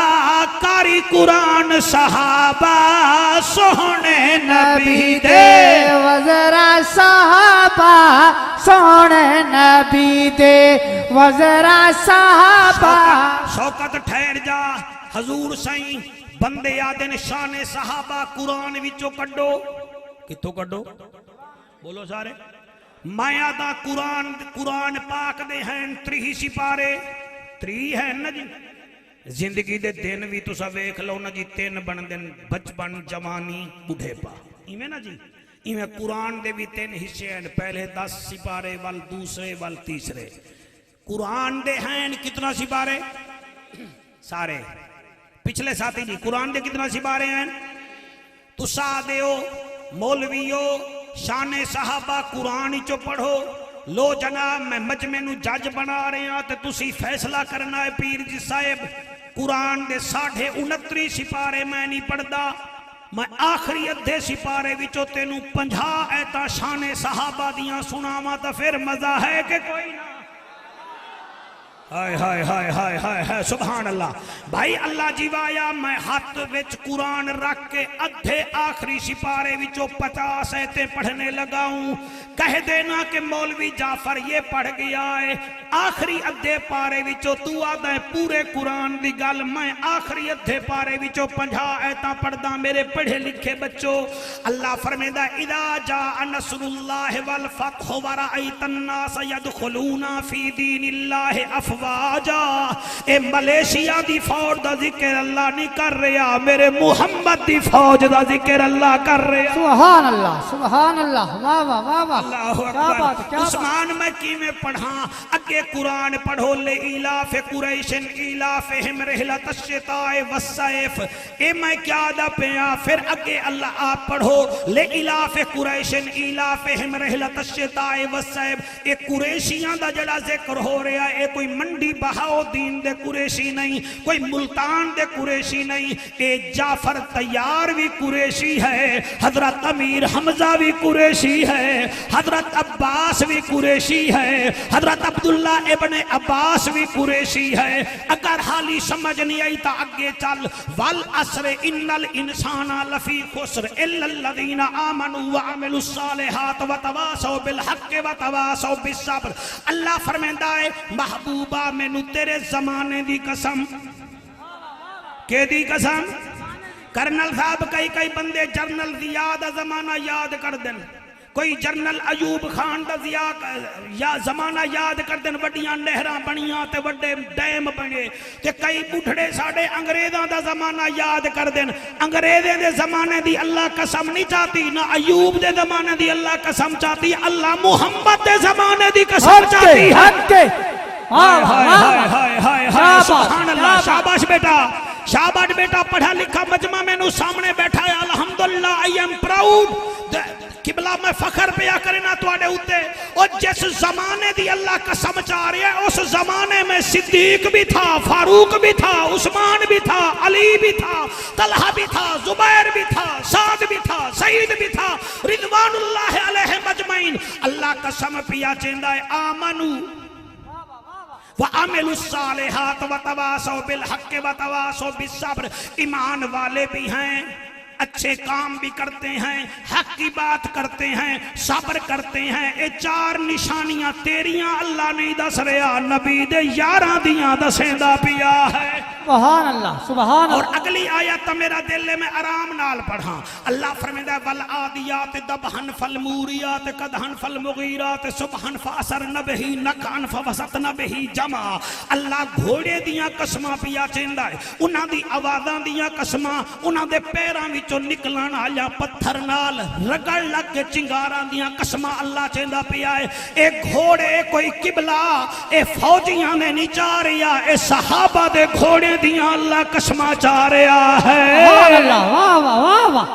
कारी कुरान सहाबा सोहने नबी दे वजरा सहाबा, सोहने नबी दे वजरा सहाबा। शौकत ठहर जा हजूर सई बंदे आदे ने शान सहाबा कुरान विचों कड्डो। कित्थों कड्डो बोलो सारे। माया दा कुरान, कुरान पाक दे हैं 3 सिपारे, 3 है ना जी। जिंदगी दे दिन भी तुसा वेख लो ना जी, 3 बनदे ने, बचपन, जवानी, बुढ़ेपा। इवें ना जी, इवें कुरान दे भी 3 हिस्से हैं। पहले 10 सिपारे वल, दूसरे वल, तीसरे। कुरान दे हैं कितना सिपारे? सारे। पिछले साथी जी, कुरान दे कितना सिपारे हैं? तुसा देओ मौलवियो शाने साहबा कुरान चो पढ़ो। लो जनाब, मैं मजमे नू जज बना रहे हैं तो तुसी फैसला करना है। पीर जी साहेब, कुरान दे 29.5 सिपारे मैं नहीं पढ़दा। मैं आखिरी अद्धे सिपारे विचों तेनू 50 ऐता शाने सहाबा दियां सुनावा तो फिर मजा है कि कोई ना। हाय हाय हाय हाय हाय हाय, सुभान अल्लाह। भाई अल्लाह जीवाया, मैं हाथ विच कुरान रख के अद्धे आखिरी सिपारे विचों 50 ऐते पढ़ने लगा हूं। कह देना कि मौलवी जाफर ये पढ़ गया है आखिरी अद्धे पारे विचों। तू आदा है पूरे कुरान दी गल, मैं आखिरी अद्धे पारे विचों 50 ऐता पढ़दा। मेरे पढ़े लिखे बच्चों, अल्लाह फरमांदा इदा जा नसरुल्लाह वल फतह व रअयतन नास यदखुलूना फी दीनिल्लाह अफवाजा। ए मलेशिया दी फौज दा जिक्र अल्लाह नहीं कर रहा, मेरे मुहम्मद दी फौज दा जिक्र अल्लाह कर रहा। सुभान अल्लाह, सुभान अल्लाह, वाह वाह वाह वाह, क्या बात, क्या उस्मान मैं किवें पढ़ा? अगे कुरान पढ़ो। ले इलाफ कुरैशन इलाफहिम रहलत अश्शिताए वस्सैफ। ए मैं क्या दा पिया? फिर अगे अल्लाह आप पढ़ो। ले इलाफ कुरैशन इलाफहिम रहलत अश्शिताए वस्सैफ। ए कुरैशियां दा जड़ा जिक्र हो रहा है, कोई मंडी बहाउद्दीन दे कुरैशी नहीं, कोई मुल्तान दे कुरैशी नहीं। ए जाफर तैयार भी कुरैशी है, हजरत अमीर हमजा भी कुरैशी है, हजरत अब्बास भी कुरैशी है, हजरत अब्दुल्ला इब्ने अब्बास भी कुरैशी है। अगर हाली समझ नहीं आई तो आगे चल। वल असर इन्नल इंसाना लफी खुस्र इल्लल्लज़ीना आमनू व अमिलुस सालिहात व तवासौ बिल हक़्क़ि व तवासौ बिस सब्र। अल्लाह फरमांदा है महबूबा मैनू तेरे जमाने दी कसम। के दी कसम? कर्नल साहब कई बंदे जर्नल दी याद जमाना याद कर देन। कोई जर्नल अयूब खान दा या जमाना याद कर देन। वड्डियां नहरां बनियां ते वड्डे डैम बने। ते कई बुढ़ड़े साडे अंग्रेजां दा जमाना याद कर देन। अंग्रेज़ें दे जमाने दी अल्लाह कसम नहीं चाहती, ना अयूब दे जमाने दी अल्लाह कसम चाहती। अल्लाह मुहम्मद दे जमाने दी कसम चाहती है। शाबाश बेटा, शाबाश बेटा, पढ़ा लिखा मजमा मैनू सामने बैठा है। अल्हम्दुलिल्लाह, आई एम प्राउड। किबला मैं फखर पिया करना तुहाडे उत्ते। और जिस जमाने दी अल्लाह कसम चाह रही है, उस जमाने में सिद्दीक भी था, फारूक भी था, उस्मान भी था, अली भी था, तलहा भी था, जुबैर भी था, साद भी था, सईद भी था, रिजवानुल्लाह अलैहिम अजमईन। अल्लाह कसम पिया चेंदा है आमनू व अमिलुस सालिहात व तवासौ बिल हक़्क़ि व तवासौ बिस सब्र। ईमान वाले भी हैं, अच्छे काम भी करते हैं, हक की बात करते हैं, सब्र करते हैं। ये 4 निशानियां तेरियां अल्लाह नहीं दस रहा, नबी दे यारां दियां दसेंदा पिया है। सुभान अल्लाह, सुभान अल्लाह। और अगली आयत मेरा दिल में आराम नाल पढ़ा। अल्लाह फरमांदा वल आदियात दबहन फल मूरियात कदहन फल मुगीरात सुबहन फअसर नबही नकन फवसत नबही जमा। अल्लाह घोड़े दियां कसमां पिया चेंदा है, उन्हां दी आवाज़ां दियां कसमां, उन्हां दे पैरां विचों निकलण आया पत्थर नाल रगड़ लग के चिंगारां दियां कसमां अल्लाह चेंदा पिया है। ए घोड़े कोई किबला ए फौजियां ने नहीं चाह रिया, ए सहाबा दे घोड़े दियां अल्लाह कसमां चाह रहा है। अल्लाह, वाह वाह वाह वाह,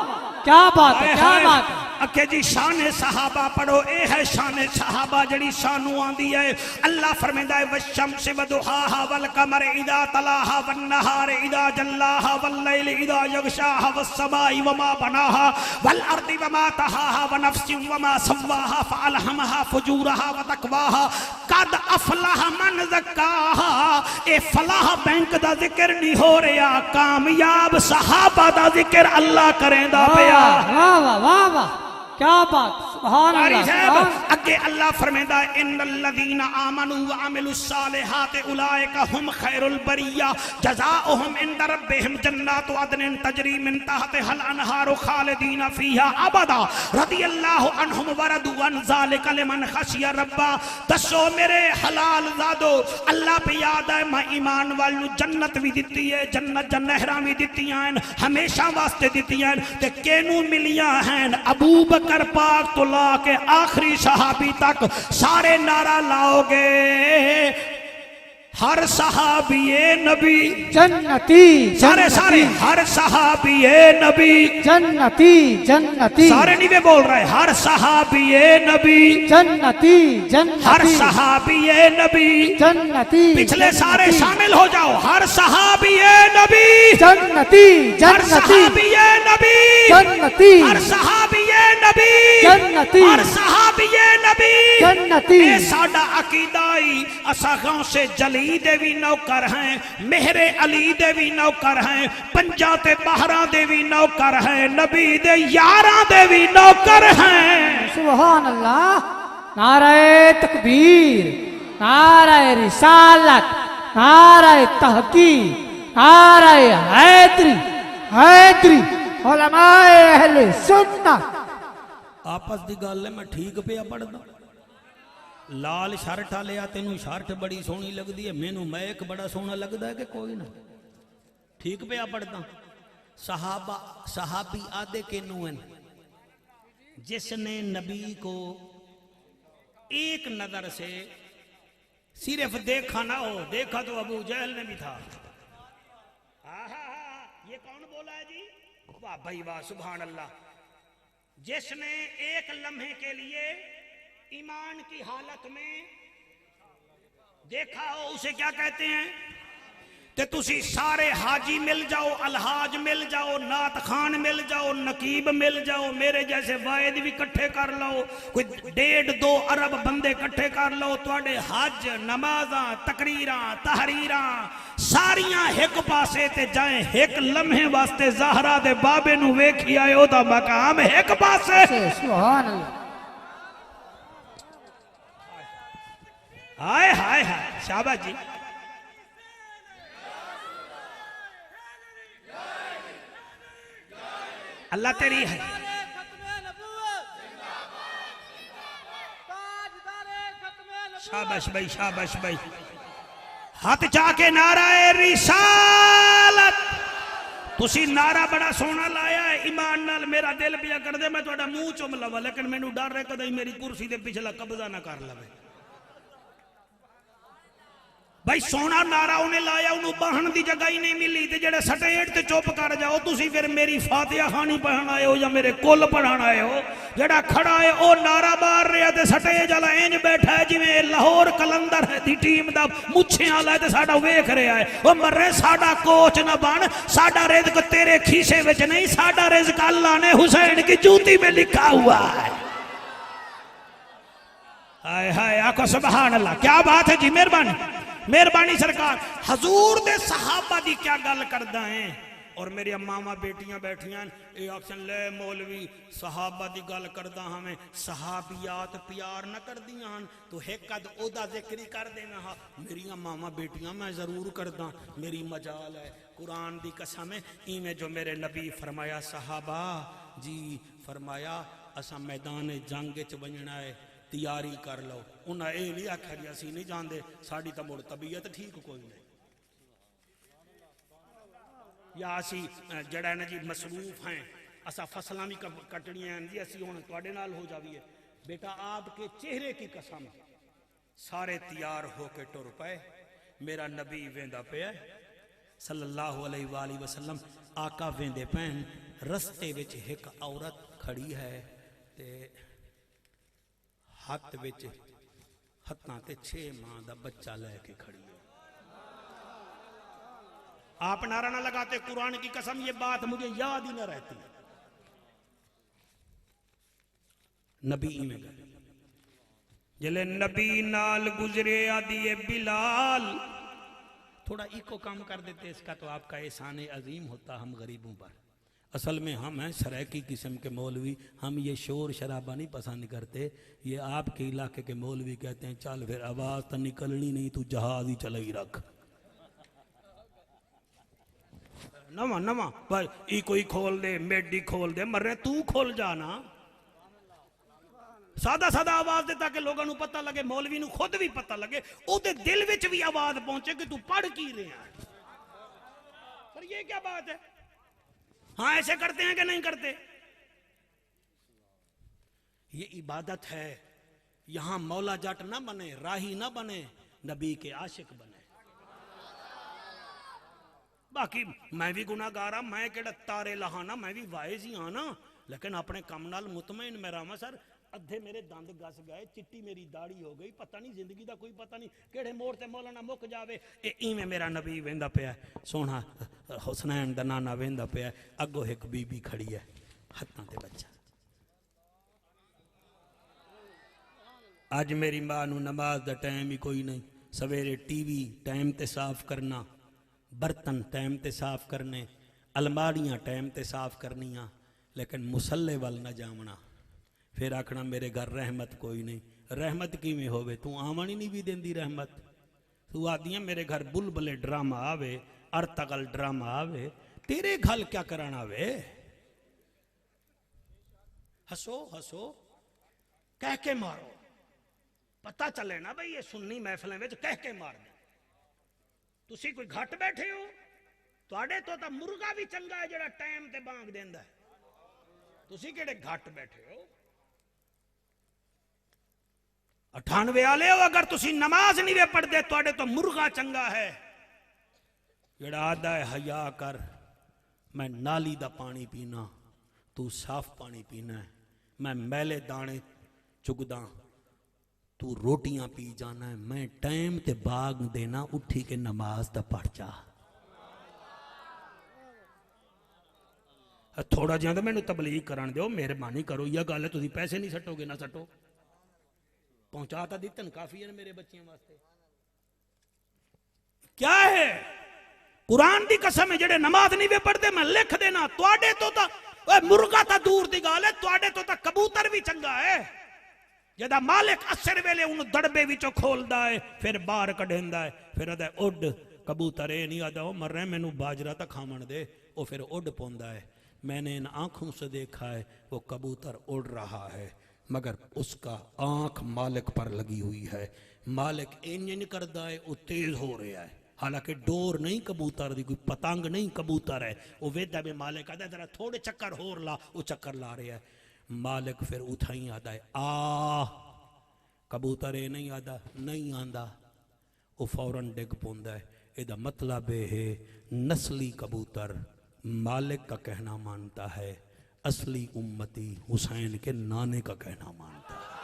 क्या बात है, क्या बात है। अके जी शान सहाबा पढ़ो। ए है शान सहाबा जड़ी सानू आंदी है। अल्लाह फरमांदा है वशम्स वदुहाहा वल कमर इदा तलाहा वन नहार इदा जल्लाहा वल लैल इदा यगशाहा वस समाई वमा बनाहा वल अर्दि वमा तहाहा व नफ्सिन वमा सव्वाहा फअलहमहा फुजूरहा व तकवाहा कद अफलह मन ज़क्काहा। ए फलाह बैंक दा जिक्र नहीं हो रहा, कामयाब सहाबा दा जिक्र अल्लाह करेंदा पिया। वाह वाह वाह वाह, क्या बात। सुभान कारी अल्लाह साहब सुभान अगे अल्लाह फरमांदा इन्नल्लज़ीना आमनू व अमिलुस सालिहाति उलाइका हुम खैरुल बरिया जज़ाओहुम इंद रब्बिहिम जन्नातु अदनिन तजरी मिन तहतिहल अनहारु खालिदीना फीहा अबदा रदियल्लाहु अन्हुम व रदू अन ज़ालिका लिमन खशिया रब्बा। दसो मेरे हलाल ज़ादो अल्लाह पे याद है मैं ईमान वालों नू जन्नत भी दिती है, जन्नत ज नहरां भी दित्तियां हैं, हमेशा वास्ते दित्तियां हैं ते केनू मिलियां हैं अबू बकर पाक तो ला के आखिरी सहाबी तक सारे नारा लाओगे हर सहाबीए नबी जन्नती सारे सारे जन्नती हर सहाबीए नबी जन्नती जन्नती सारे नहीं वे बोल रहे हर सहाबीए नबी जन्नती हर जन्नती सहाबीए नबी जन्नती पिछले सारे शामिल हो जाओ हर सहाबीए नबी जन्नती हर जन्नती सहाबीए नबी जन्नती हर सहाबीए नबी जन्नती हर सहाबीए नबी जन्नती ये साडा अकीदाई असा गांव से जली दे भी नौकर हैं, मेहरे अली दे भी नौकर हैं, पंजा ते बाहरा दे भी नौकर हैं, नबी दे यारा दे भी नौकर हैं। सुभान अल्लाह। नारे तकबीर, नारे रिसालत, नारे तहकीक, नारे हैदरी हैदरी उलमाए अहले सुन्नत। आपस की गल है मैं ठीक पे पढ़दा लाल शर्ट आ लिया तेनू शर्ट बड़ी सोहनी लगती है मैनू मैक बड़ा सोहना लगता है कि कोई ना ठीक पे पढ़दा सहाबा सहाबी आदे केनू हैं जिसने नबी को एक नजर से सिर्फ देखा ना हो, देखा तो अबू जहल ने भी था। ये कौन बोला है जी? वाह भाई वाह सुभान अल्लाह। जिसने एक लम्हे के लिए ईमान की हालत में देखा हो उसे क्या कहते हैं? ते तुसी सारे हाजी मिल जाओ, अलहाज मिल जाओ, नात खान मिल जाओ, नकीब मिल जाओ, मेरे जैसे वायद भी इकट्ठे कर लो, कोई 1.5-2 अरब बंदे इकट्ठे कर लो, तुहाडे हज नमाजा तकरीरा तहरीरा सारियां एक पासे ते जाए एक लम्हे वास्ते ज़हरा दे बाबे नू वेखी आए ओदा मकाम एक पासे। सुभान अल्लाह। हाय हाय हाय शाबाश जी। अल्लाह तेरी है। शाबाश भाई शाबाश भाई। हाथ जाके नारा है रिसालत। तुसी नारा बड़ा सोना लाया है ईमान नाल मेरा दिल पिया कर दे मैं थोड़ा मुंह चुम लवा लेकिन मैनू डर है कदे मेरी कुर्सी दे पिछला कब्जा ना कर लवे। भाई सोना नारा उन्हें लाया उन्होंने बहन की जगह ही नहीं मिली ते जेड़े सटेट ते चुप कर जाओ तुसी फिर मेरी फातिहा खानी पढ़न आए हो या मेरे कुल पढ़न आए हो। जेड़ा खड़ा है वो नारा मार रहा ते सटेज वाला इंज बैठा है जिवें लाहौर कलंदर दी टीम दा मुछे वाला है ते साडा वेख रहा है। ओ मर्रे साडा कोच ना बन, साडा रिज़्क तेरे खीसे विच नहीं, साडा रिज़्क अल्लाह ने हुसैन की जूती में लिखा हुआ है। हाय हाय आको सुभान अल्लाह। क्या बात है जी, मेहरबानी मेहरबानी सरकार। हजूर दे सहाबा दी क्या गल करदा है और मेरी मामा बेटियां बैठियां ये ऑप्शन ले मौलवी सहाबा दी गल करदा हमें सहाबियात प्यार न करदियां हन तो एक कद ओदा जिक्र ही कर देना हा। मेरी मामा बेटियां मैं जरूर करदा मेरी मजाल है कुरान दी कसम है इवें जो मेरे नबी फरमाया सहाबा जी फरमाया असा मैदान जंग च बनना है तैयारी कर लो। उन्हें यह नहीं आख्या जी असी नहीं जानते साड़ी तो मुड़ तबीयत ठीक कोई नहीं या असी जड़ा ना जी मसरूफ हैं असा फसलां भी कटनियां हैं जी असी हुण तुहाडे नाल हो जावीए। बेटा आपके चेहरे की कसम सारे तैयार होके टुर पे मेरा नबी वेंदा पे सल्लल्लाहु अलैहि वसल्लम आका वेंदे पैन रस्ते विच एक औरत खड़ी है ते हाथ विच हत्थां ते 6 माह दा बच्चा लेके खड़ी है। आप नारा ना लगाते कुरान की कसम ये बात मुझे याद ही ना रहती। नबी में गए जले नबी नाल गुजरे आदि बिलाल थोड़ा इको काम कर देते इसका तो आपका एहसान अजीम होता हम गरीबों पर। असल में हम हैं सरायकी किस्म के मौलवी। हम ये शोर शराबा नहीं पसंद करते। ये आपके इलाके के मौलवी कहते हैं चल फिर आवाज़ तो निकलनी नहीं, तू जहाज ही चला ही रख। नवा नवा पर ई कोई खोल दे, मेडी खोल दे, मर रहे तू खोल जाना। सादा सादा आवाज दे ताकि लोगों को पता लगे, मौलवी को खुद भी पता लगे, उहदे दिल विच भी आवाज पहुंचे कि तू पढ़ की रहा है। पर ये क्या बात है? हाँ ऐसे करते हैं कि नहीं करते? ये इबादत है। यहां मौला जट ना बने, राही ना बने, नबी के आशिक बने। बाकी मैं भी गुनाहगार हाँ, मैं केड़ा तारे लहाना, मैं भी वाइज ही हाँ ना, लेकिन अपने कम नाल मुतमईन मैं रहा। सर अद्धे मेरे दंद गस गए, चिट्टी मेरी दाढ़ी हो गई, पता नहीं जिंदगी का कोई पता नहीं केड़े मोड़ ते मौलाना मुक जावे। इवें मेरा नबी वेंदा पिया सोना, हुसनैन दा नाना वेंदा पिया, अगो एक बीबी खड़ी है हत्थां ते बच्चा। अज मेरी मां नू नमाज दा टाइम ही कोई नहीं। सवेरे टीवी टाइम ते साफ करना, बर्तन टाइम ते साफ करने, अलमारियां टाइम ते साफ करनियां, लेकिन मुसल्ले वाल ना जावना। फिर आखना मेरे घर रहमत कोई नहीं। रहमत किवें होवे? तू आवन ही नहीं भी देंदी रहमत। तू आदियां मेरे घर बुलबुले ड्रामा आवे, अर्तगल ड्रामा आवे, तेरे घर क्या कराना वे? हसो हसो कह के मारो, पता चले ना भाई ये सुन्नी महफिलें में कह के मार दे। तुसी कोई घट बैठे हो? तुहाडे तो ता मुर्गा भी चंगा है जेड़ा टाइम ते बांग देंदा है। तुसी केड़े घट बैठे हो? 98 वाले हो, अगर तुसी नमाज नहीं वे पढ़ते तुहाडे तो मुर्गा चंगा है जेड़ा आदा है हया कर, मैं नाली दा पानी पीना, तू साफ पानी पीना है। मैं मैले दाने चुगदा, तू रोटियां पी जाना है। मैं टाइम ते बाग देना, उठी के नमाज दा पढ़ जा। थोड़ा जिहा मैनू तबलीग करन दो, मेहरबानी करो। यह गल है तुसी पैसे नहीं सटोगे ना सटो, पहुंचा तो दितन काफी है मेरे बच्चों वास्ते। क्या है? कुरान की कसम है, जेड़े नमाज नहीं वे पढ़ते मैं लिख देना तुहाडे तो मुर्गा तो दूर की गल है, तुहाडे तो कबूतर भी चंगा है जदा मालिक असर वेले उन दड़बे विचों खोलदा है, फिर बाहर कढेंदा है, फिर आदा उड। कबूतर ये नहीं आदा मर रहे मैनू बाजरा तो खावन दे, वो फिर उड पौंदा है। मैंने इन आंखों से देखा है वो कबूतर उड़ रहा है, मगर उसका आंख मालिक पर लगी हुई है। मालिक इंजन करदा है, वो तेज हो रहा है। हालांकि डोर नहीं कबूतर दी, कोई पतंग नहीं कबूतर है। वो वेदा में मालिक आदा जरा थोड़े चक्कर होर ला, वो चक्कर ला रहा है। मालिक फिर उठाई आदा है आ, कबूतर ये नहीं आदा, नहीं आंदा, वो फौरन डिग पौंदा है। एदा मतलब है नस्ली कबूतर मालिक का कहना मानता है, असली उम्मती हुसैन के नाने का कहना मानता है।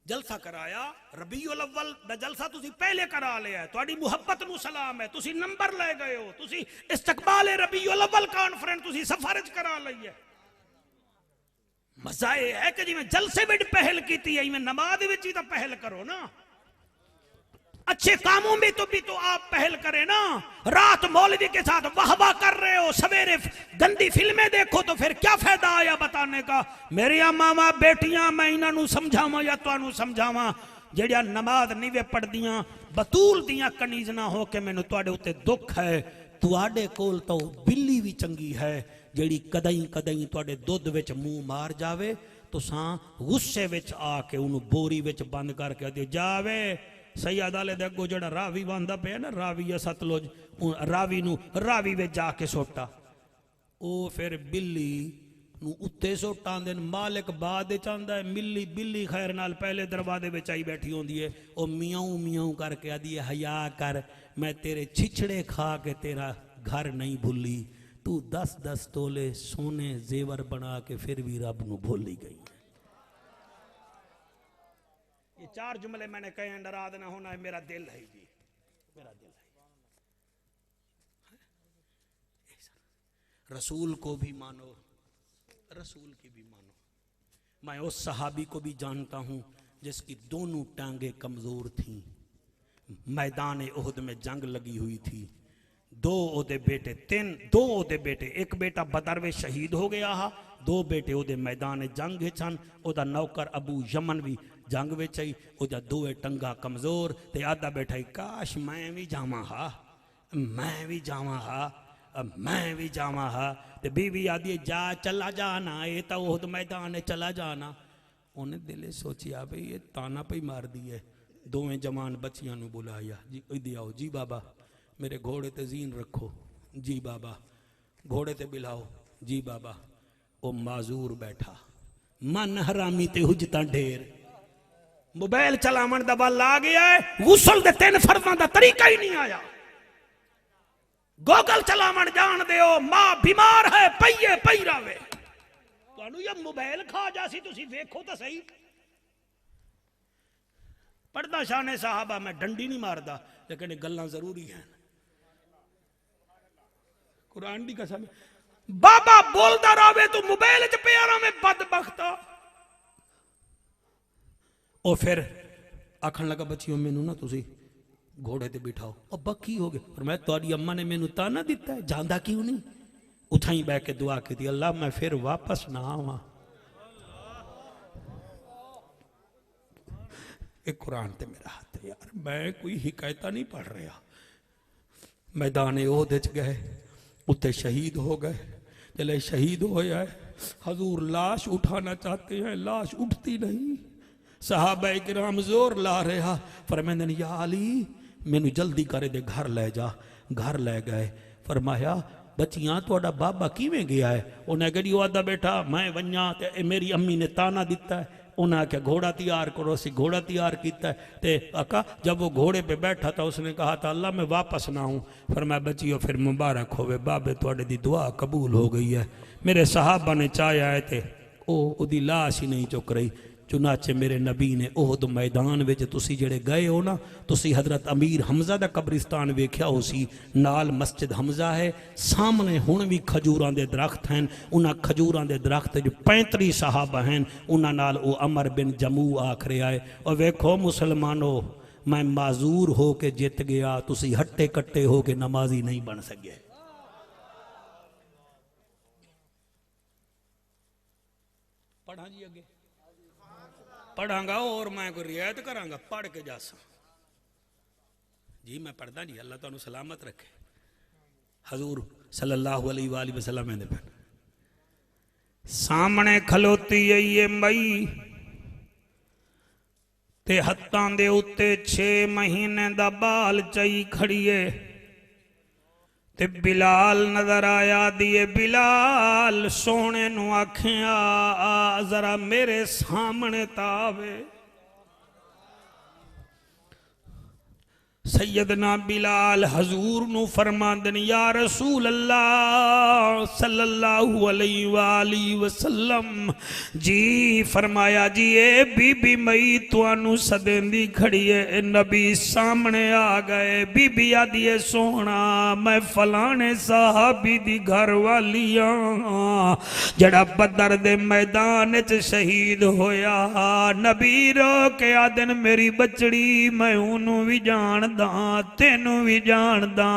जलसा कराया रबीउल अव्वल दा जलसा तुसी पहले करा लिया है, तुहाडी मुहब्बत नू सलाम है, तुसी नंबर ले गए हो, तुसी इस्तकबाल रबीउल अव्वल कॉन्फ्रेंस तुसी सफारज करा ली है। मजा ये है कि जिवें जलसे विच पहल कीती है, इवें नमाज विच ही तो पहल करो ना। अच्छे कामों में तो भी तो आप पहल करें ना। रात मौलवी के साथ वाह वाह कर रहे हो, सवेरे गंदी फिल्में देखो, तो फिर क्या फायदा आया बताने का? मेरी मामा बेटियां मैं इन्हों समझावा या तुहानू समझावा, जेड़ियां नमाज नहीं वे पढ़दियां बतूल दियां कनीजना हो के मैनू तुहाडे उत्ते दुख है। तुहाडे कोल तो बिल्ली भी चंगी है जेड़ी कदई कदई तुहाडे दुध विच मुंह मार जावे, तुसां गुस्से विच आके उन्होंने बोरी विच बंद करके दे जावे। सैयद आले दे अगो जड़ा रावी बांधा पे ना, रावी या सतलुज, रावी नू रावी विच जाके सोटा, ओ फिर बिल्ली नू उत्ते सोटा आंदे। मालिक बाद चाहता है मिली बिल्ली खैर नाल पहले दरवाजे विच आई बैठी होंदी है, ओ मियाऊ मियाऊ करके आदी है हया कर, मैं तेरे छिछड़े खा के तेरा घर नहीं भूली, तू 10-10 तोले सोने जेवर बना के फिर भी रब नू भूली गई। ये 4 जुमले मैंने कहे, नाराज ना होना है, मेरा दिल है जी, मेरा दिल है। रसूल को भी मानो, रसूल की भी मानो। मैं उस सहाबी को भी जानता हूं जिसकी दोनों टांगे कमजोर थीं, मैदान उहद में जंग लगी हुई थी। दो ओदे बेटे, एक बेटा बदर में शहीद हो गया हा, दो बेटे ओदे मैदान जंग सन। ओदा नौकर अबू यमन भी जंग विच आई, ओदा दोए टंगा कमजोर ते आदा बैठा ही काश मैं भी जावां हा, मैं भी जावां हा, मैं भी जावां हा। ते बीवी आदि जा चला जाना, ये तो ओहद मैदान चला जाना। उन्हें दिले सोचिया भाई ये ताना पई मार दी है। दोवें जवान बच्चियां नू बुलाया, जी इधर आओ, जी बाबा मेरे घोड़े ते जीन रखो, जी बाबा घोड़े ते बिलाओ, जी बाबा। ओ माजूर बैठा, मन हरामी ते हुजता ढेर, मोबाइल चलावन दा बल आ गया है, गुसल दे 3 फर्जां दा तरीका ही नहीं आया। गूगल चलावन जान दियो, मां बीमार है पईए पई रवे। तुहानू ये मोबाइल खा जासी, तुसी वेखो तो सही। पढ़दा शाने साहबा, मैं डंडी नहीं मारदा, लेकिन गल्लां जरूरी हैं। कुरान दी कसम, बाबा बोलदा रहे तू मोबाइल च पिया रहे बदबख्ता। और फिर आखन लगा बच्चियों मैनू ना तुसी घोड़े ते बिठाओ। अब्बा की हो गया? और मैं तुहाडी अम्मा ने मैनू ताना दिता है, जांदा क्यों नहीं? उठाई बह के दुआ की थी, अल्लाह मैं फिर वापस ना आवा। एक कुरान ते मेरा हाथ है यार, मैं कोई हिकायत नहीं पढ़ रहा। मैदान ओहद च गए, उत्ते शहीद हो गए। चले शहीद हो जाए, हजूर लाश उठाना चाहते हैं, लाश उठती नहीं। सहाबा किराम जोर ला रहा, फरमांदे या अली मैनू जल्दी करे दे घर ले जा। घर ले गए, फरमाया बच्चियां तुहाडा बाबा किवें गया है? उन्हें कही आदा बेटा मैं वन्या ते मेरी अम्मी ने ताना दिता है। उन्हें आख्या घोड़ा तैयार करो, असी घोड़ा तैयार किया। ते आका जब वो घोड़े पे बैठा था उसने कहा था अल्लाह मैं वापस ना आऊँ। फिर मैं बच्चियों फिर मुबारक होवे बाबे तुहाडे दी दुआ कबूल हो गई है। मेरे सहाबा ने चाहे आए थे ओदी लाश ही नहीं चुक रही। चुनाचे मेरे नबी ने ओहद मैदान विच तुसी जेड़े गए हो ना, तुसी हजरत अमीर हमजा दा कब्रिस्तान वेख्या हो सी, नाल मस्जिद हमजा है, सामने हुण भी खजूरां दे दरख्त हैं। उन्हां खजूरां दे दरख्त जो 35 सहाबा हैं, उन्हां नाल ओ अमर बिन जमू आखरे आए। और वेखो मुसलमानो, मैं माजूर हो के जित गया, तुसी हट्टे कट्टे हो के नमाजी नहीं बन सके। पढ़ा जी अगे पढ़ांगा और मैं कोई रियायत करांगा, पढ़ के जासा जी। मैं पढ़दा नहीं, अल्लाह तुहानू सलामत रखे। हजूर सल्लल्लाहु अलैहि वसल्लम ने सामने खलोती है मई ते हत्तां दे उत्ते 6 महीने दा बाल चई खड़ीए ते बिलाल नजर आया। दिए बिलाल सोने नू आखिया जरा मेरे सामने तावे। सैयदना बिलाल हजूर नू फरमांदन या रसूल अल्लाह सल्लल्लाहु अलैहि वसल्लम जी। फरमाया जी ए बीबी मई तुहानू सदेंदी खड़ी है। नबी सामने आ गए। बीबी आदी है सोहना मैं फलाने साहबी दी घर वाली हाँ जड़ा बदर दे मैदान च शहीद होया। नबी रो के आदन मेरी बचड़ी मैं उन्हों भी जान तेनू भी जानदा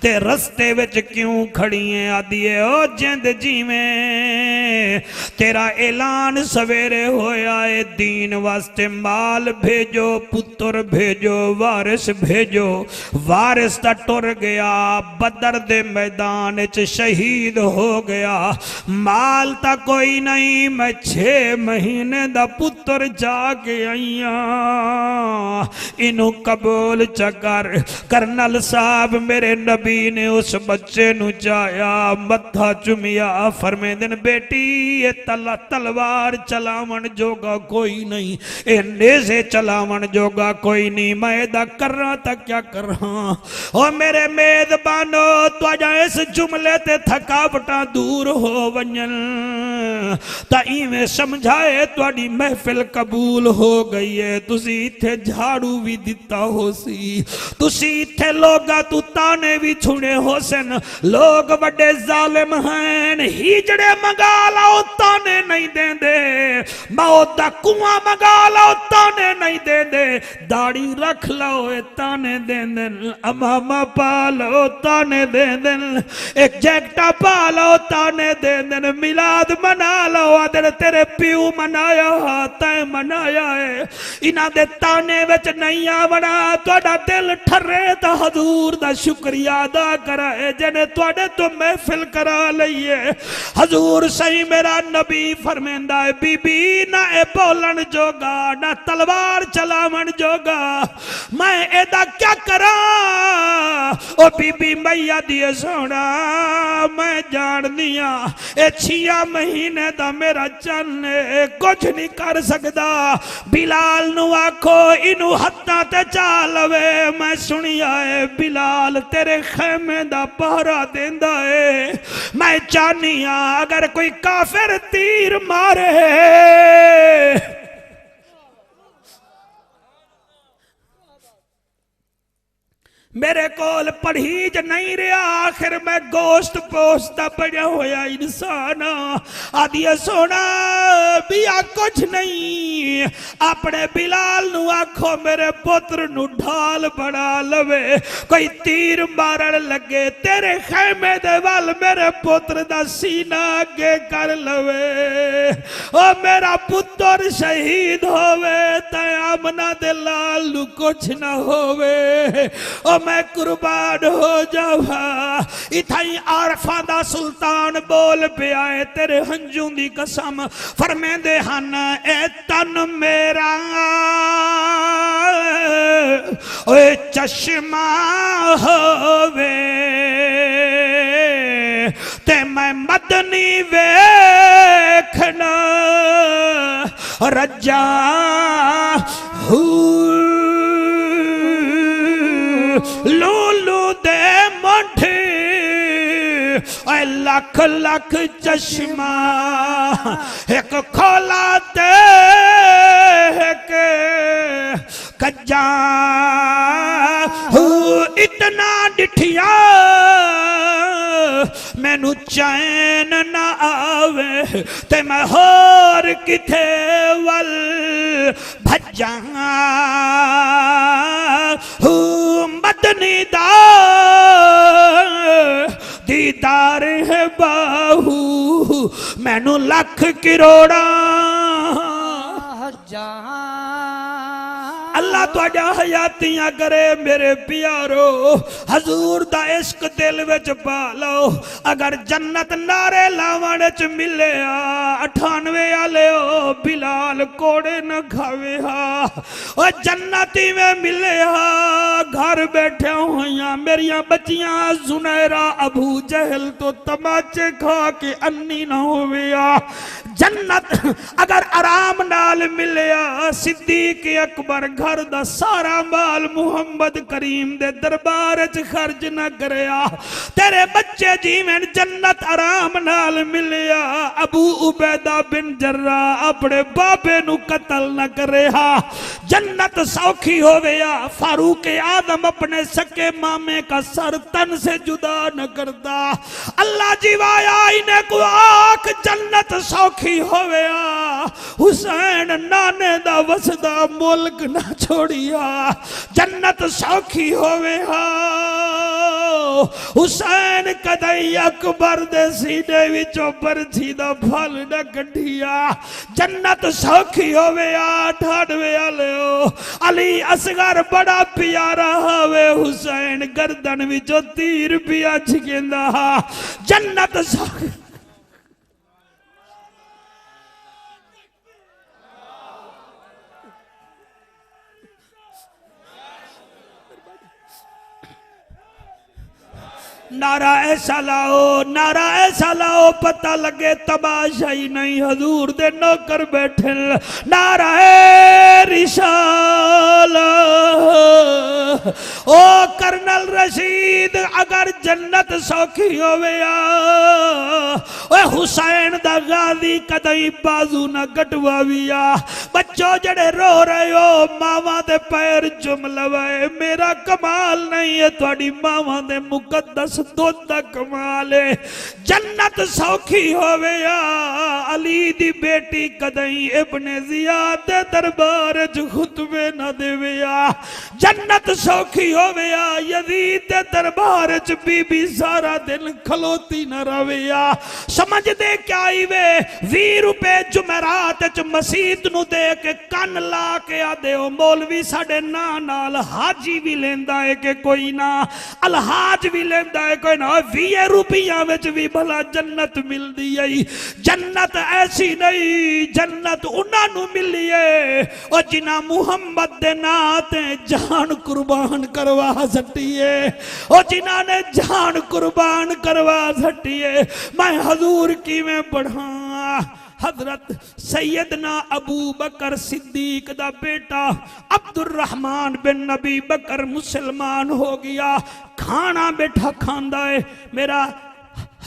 ते रस्ते विच क्यों खड़ी है? आदि ओ जिंद जिवें तेरा ऐलान सवेरे होया है दीन वास्ते माल भेजो, पुत्र भेजो, वारिस भेजो। वारिस ता टुर गया, बदर दे मैदान च शहीद हो गया। माल ता कोई नहीं, मैं 6 महीने दा पुत्र जाके आईया। इनू कबूल चकर करनल साहब मेरे नबी ने उस बच्चे नू चाया, मत्था चुमिया। फरमेंदन बेटी ये तलवार चलावन जोगा कोई नहीं, ए नेज़े चलावन जोगा कोई नहीं। मैं एदा करना ता क्या करा? ओ मेरे मेजबानो तुझा इस जुमले ते थकावटा दूर हो वंजन। ता इवें समझाए तुहाडी महफिल कबूल हो गई है। तुसी इत्थे झाड़ू भी दिता हो सी, तुसी इत्थे लोगा तू ताने भी छुने हो सन। लोग बड़े जालिम हैं, हिजड़े मंगा लो ताने नहीं देंदे, मौत दा कुआं मंगा लो ताने नहीं देंदे, दाढ़ी रख लो ताने देंदे, अमामा पा लो ताने देंदे, एक जैकटा पा लो ताने देंदे, मिलाद मना लो आदर तेरे प्यू मनाया तै मनाया है। इन्हां दे ताने विच नहीं आवना, तुहाडा दिल ठर्रे तां हजूर दा शुक्रिया अदा करे जिन्हें तुहाडे तो महफिल करा लई है। हजूर सही मेरा नबी फरमांदा है, बीबी ना ए बोलन जोगा ना तलवार चलावन जोगा, मैं एदा क्या करा। ओ बीबी मैया दी सोना मैं जान दिया ए 6 महीने दा मेरा चन कुछ नहीं कर सकदा। बिलाल नु आखो इनू हत्था ते चा लवे, मैं सुनिया है बिलाल तेरे खेमे दा पहरा देंदा है। मैं चाहनी अगर कोई काफिर तीर मारे मेरे कोल पढ़ीज नहीं रहा, आखिर मैं गोश्त पोसता पड़ा होया इंसान। आदि सोना बिया कुछ नहीं, अपने बिलाल नु आखो मेरे पुत्र नु ढाल बना लवे, कोई तीर मारन लगे तेरे खेमे दे वाल मेरे पुत्र दा सीना अगे कर लवे। ओ मेरा पुत्र शहीद होवे ते आमना दे लाल नु कुछ ना होवे, ओ मैं कुर्बान हो जावा। इथाई आरफा दा सुल्तान बोल पिया है तेरे हंजू दी कसम, फरमेंदे हन ए तन मेरा ओए चश्मा होवे ते मैं मदनी वेखना रजा लूलू दे मोढ़े लख लख चश्मा एक खोला दे के कज्जा इतना डिठिया मैनू चैन ना आवे ते मैं होर किथे वल भज्जा। मदनी दा दीदार है बाहू मैनू लख करोड़ा अल्लाह तुहाडा हयातियां करे मेरे प्यारो। हजूर दा इश्क दिल विच पा लो, अगर जन्नत नारे लावण च मिले 98 वाले ओ बिलाल कोड़े न खावे हा, ओ जन्नती में मिले हा। घर बैठे हुई मेरिया बच्चियां जुनैरा अबू जहल तो तमाचे खा के अन्नी ना होवे। जन्नत अगर आराम नाल मिले सिद्दीक अकबर घर दा सारा माल मुहम्मद करीम दे दरबार च खर्च न करया, तेरे बच्चे जीवन जन्नत आराम नाल मिलिया। अबू उबैदा बिन जर्रा अपने बाबे नु कत्ल न करया, जन्नत सौखी होवेया। फारूक आदम अपने सके मामे का सर तन से जुदा न करता। अल्लाह जीवाया इन्हें को आख जन्नत सौखी होवेया। हुसैन नाने दा वसदा मुल्क ना छोड़िया, जन्नत सौखी होवे हा। हुसैन कदई अकबर दे सीने विचों बरछी दा फल न कढ़िया, जन्नत सौखी होवे। 98 वाले अली असगर बड़ा प्यारा होवे, हुसैन गर्दन विचों तीर पिया छिकेंदा, जन्नत सौखी। नारा ऐसा लाओ पता लगे तमाशा ही नहीं हजूर दे नौकर बैठे। नारा रिसाला ओ कर्नल रशीद अगर जन्नत सौखी होवे ओए हुसैन दा गाजी कदई बाजू ना कटवाविया बच्चों जड़े रो रहे हो मावा दे पैर चुम लवाए मेरा कमाल नहीं है थोड़ी मावा दे मुकद्दस दुध दा कमाल है जन्नत सौखी होवे अली दी बेटी कदई इब्ने जियाद दे दरबार च खुतबे ना देवे जन्नत सौखी होवे यजीद दे दरबार च बीबी सारा दिन खलोती न रवे समझ दे क्या आई वे 20 रुपए जुमेरात च मसीत नु दे के कन ला के आदे ओ मौलवी साडे नाल हाजी भी लेंदा है कि कोई ना अलहाज भी लेंदा है कोई ना 20 रुपया विच भी भला जन्नत मिलदी है जन्नत ऐसी नहीं जन्नत उन्हां नु मिली है ओ जिन्हां मुहम्मद दे नां ते जान कुर्बान करवा सटिए ओ जिन्हां ने जान कुर्बान करवा सटिए मैं हजूर की में पढ़ा हजरत सैयदना अबू बकर सिद्दीक दा बेटा अब्दुल रहमान बिन नबी बकर मुसलमान हो गया खाना बैठा खांदा है मेरा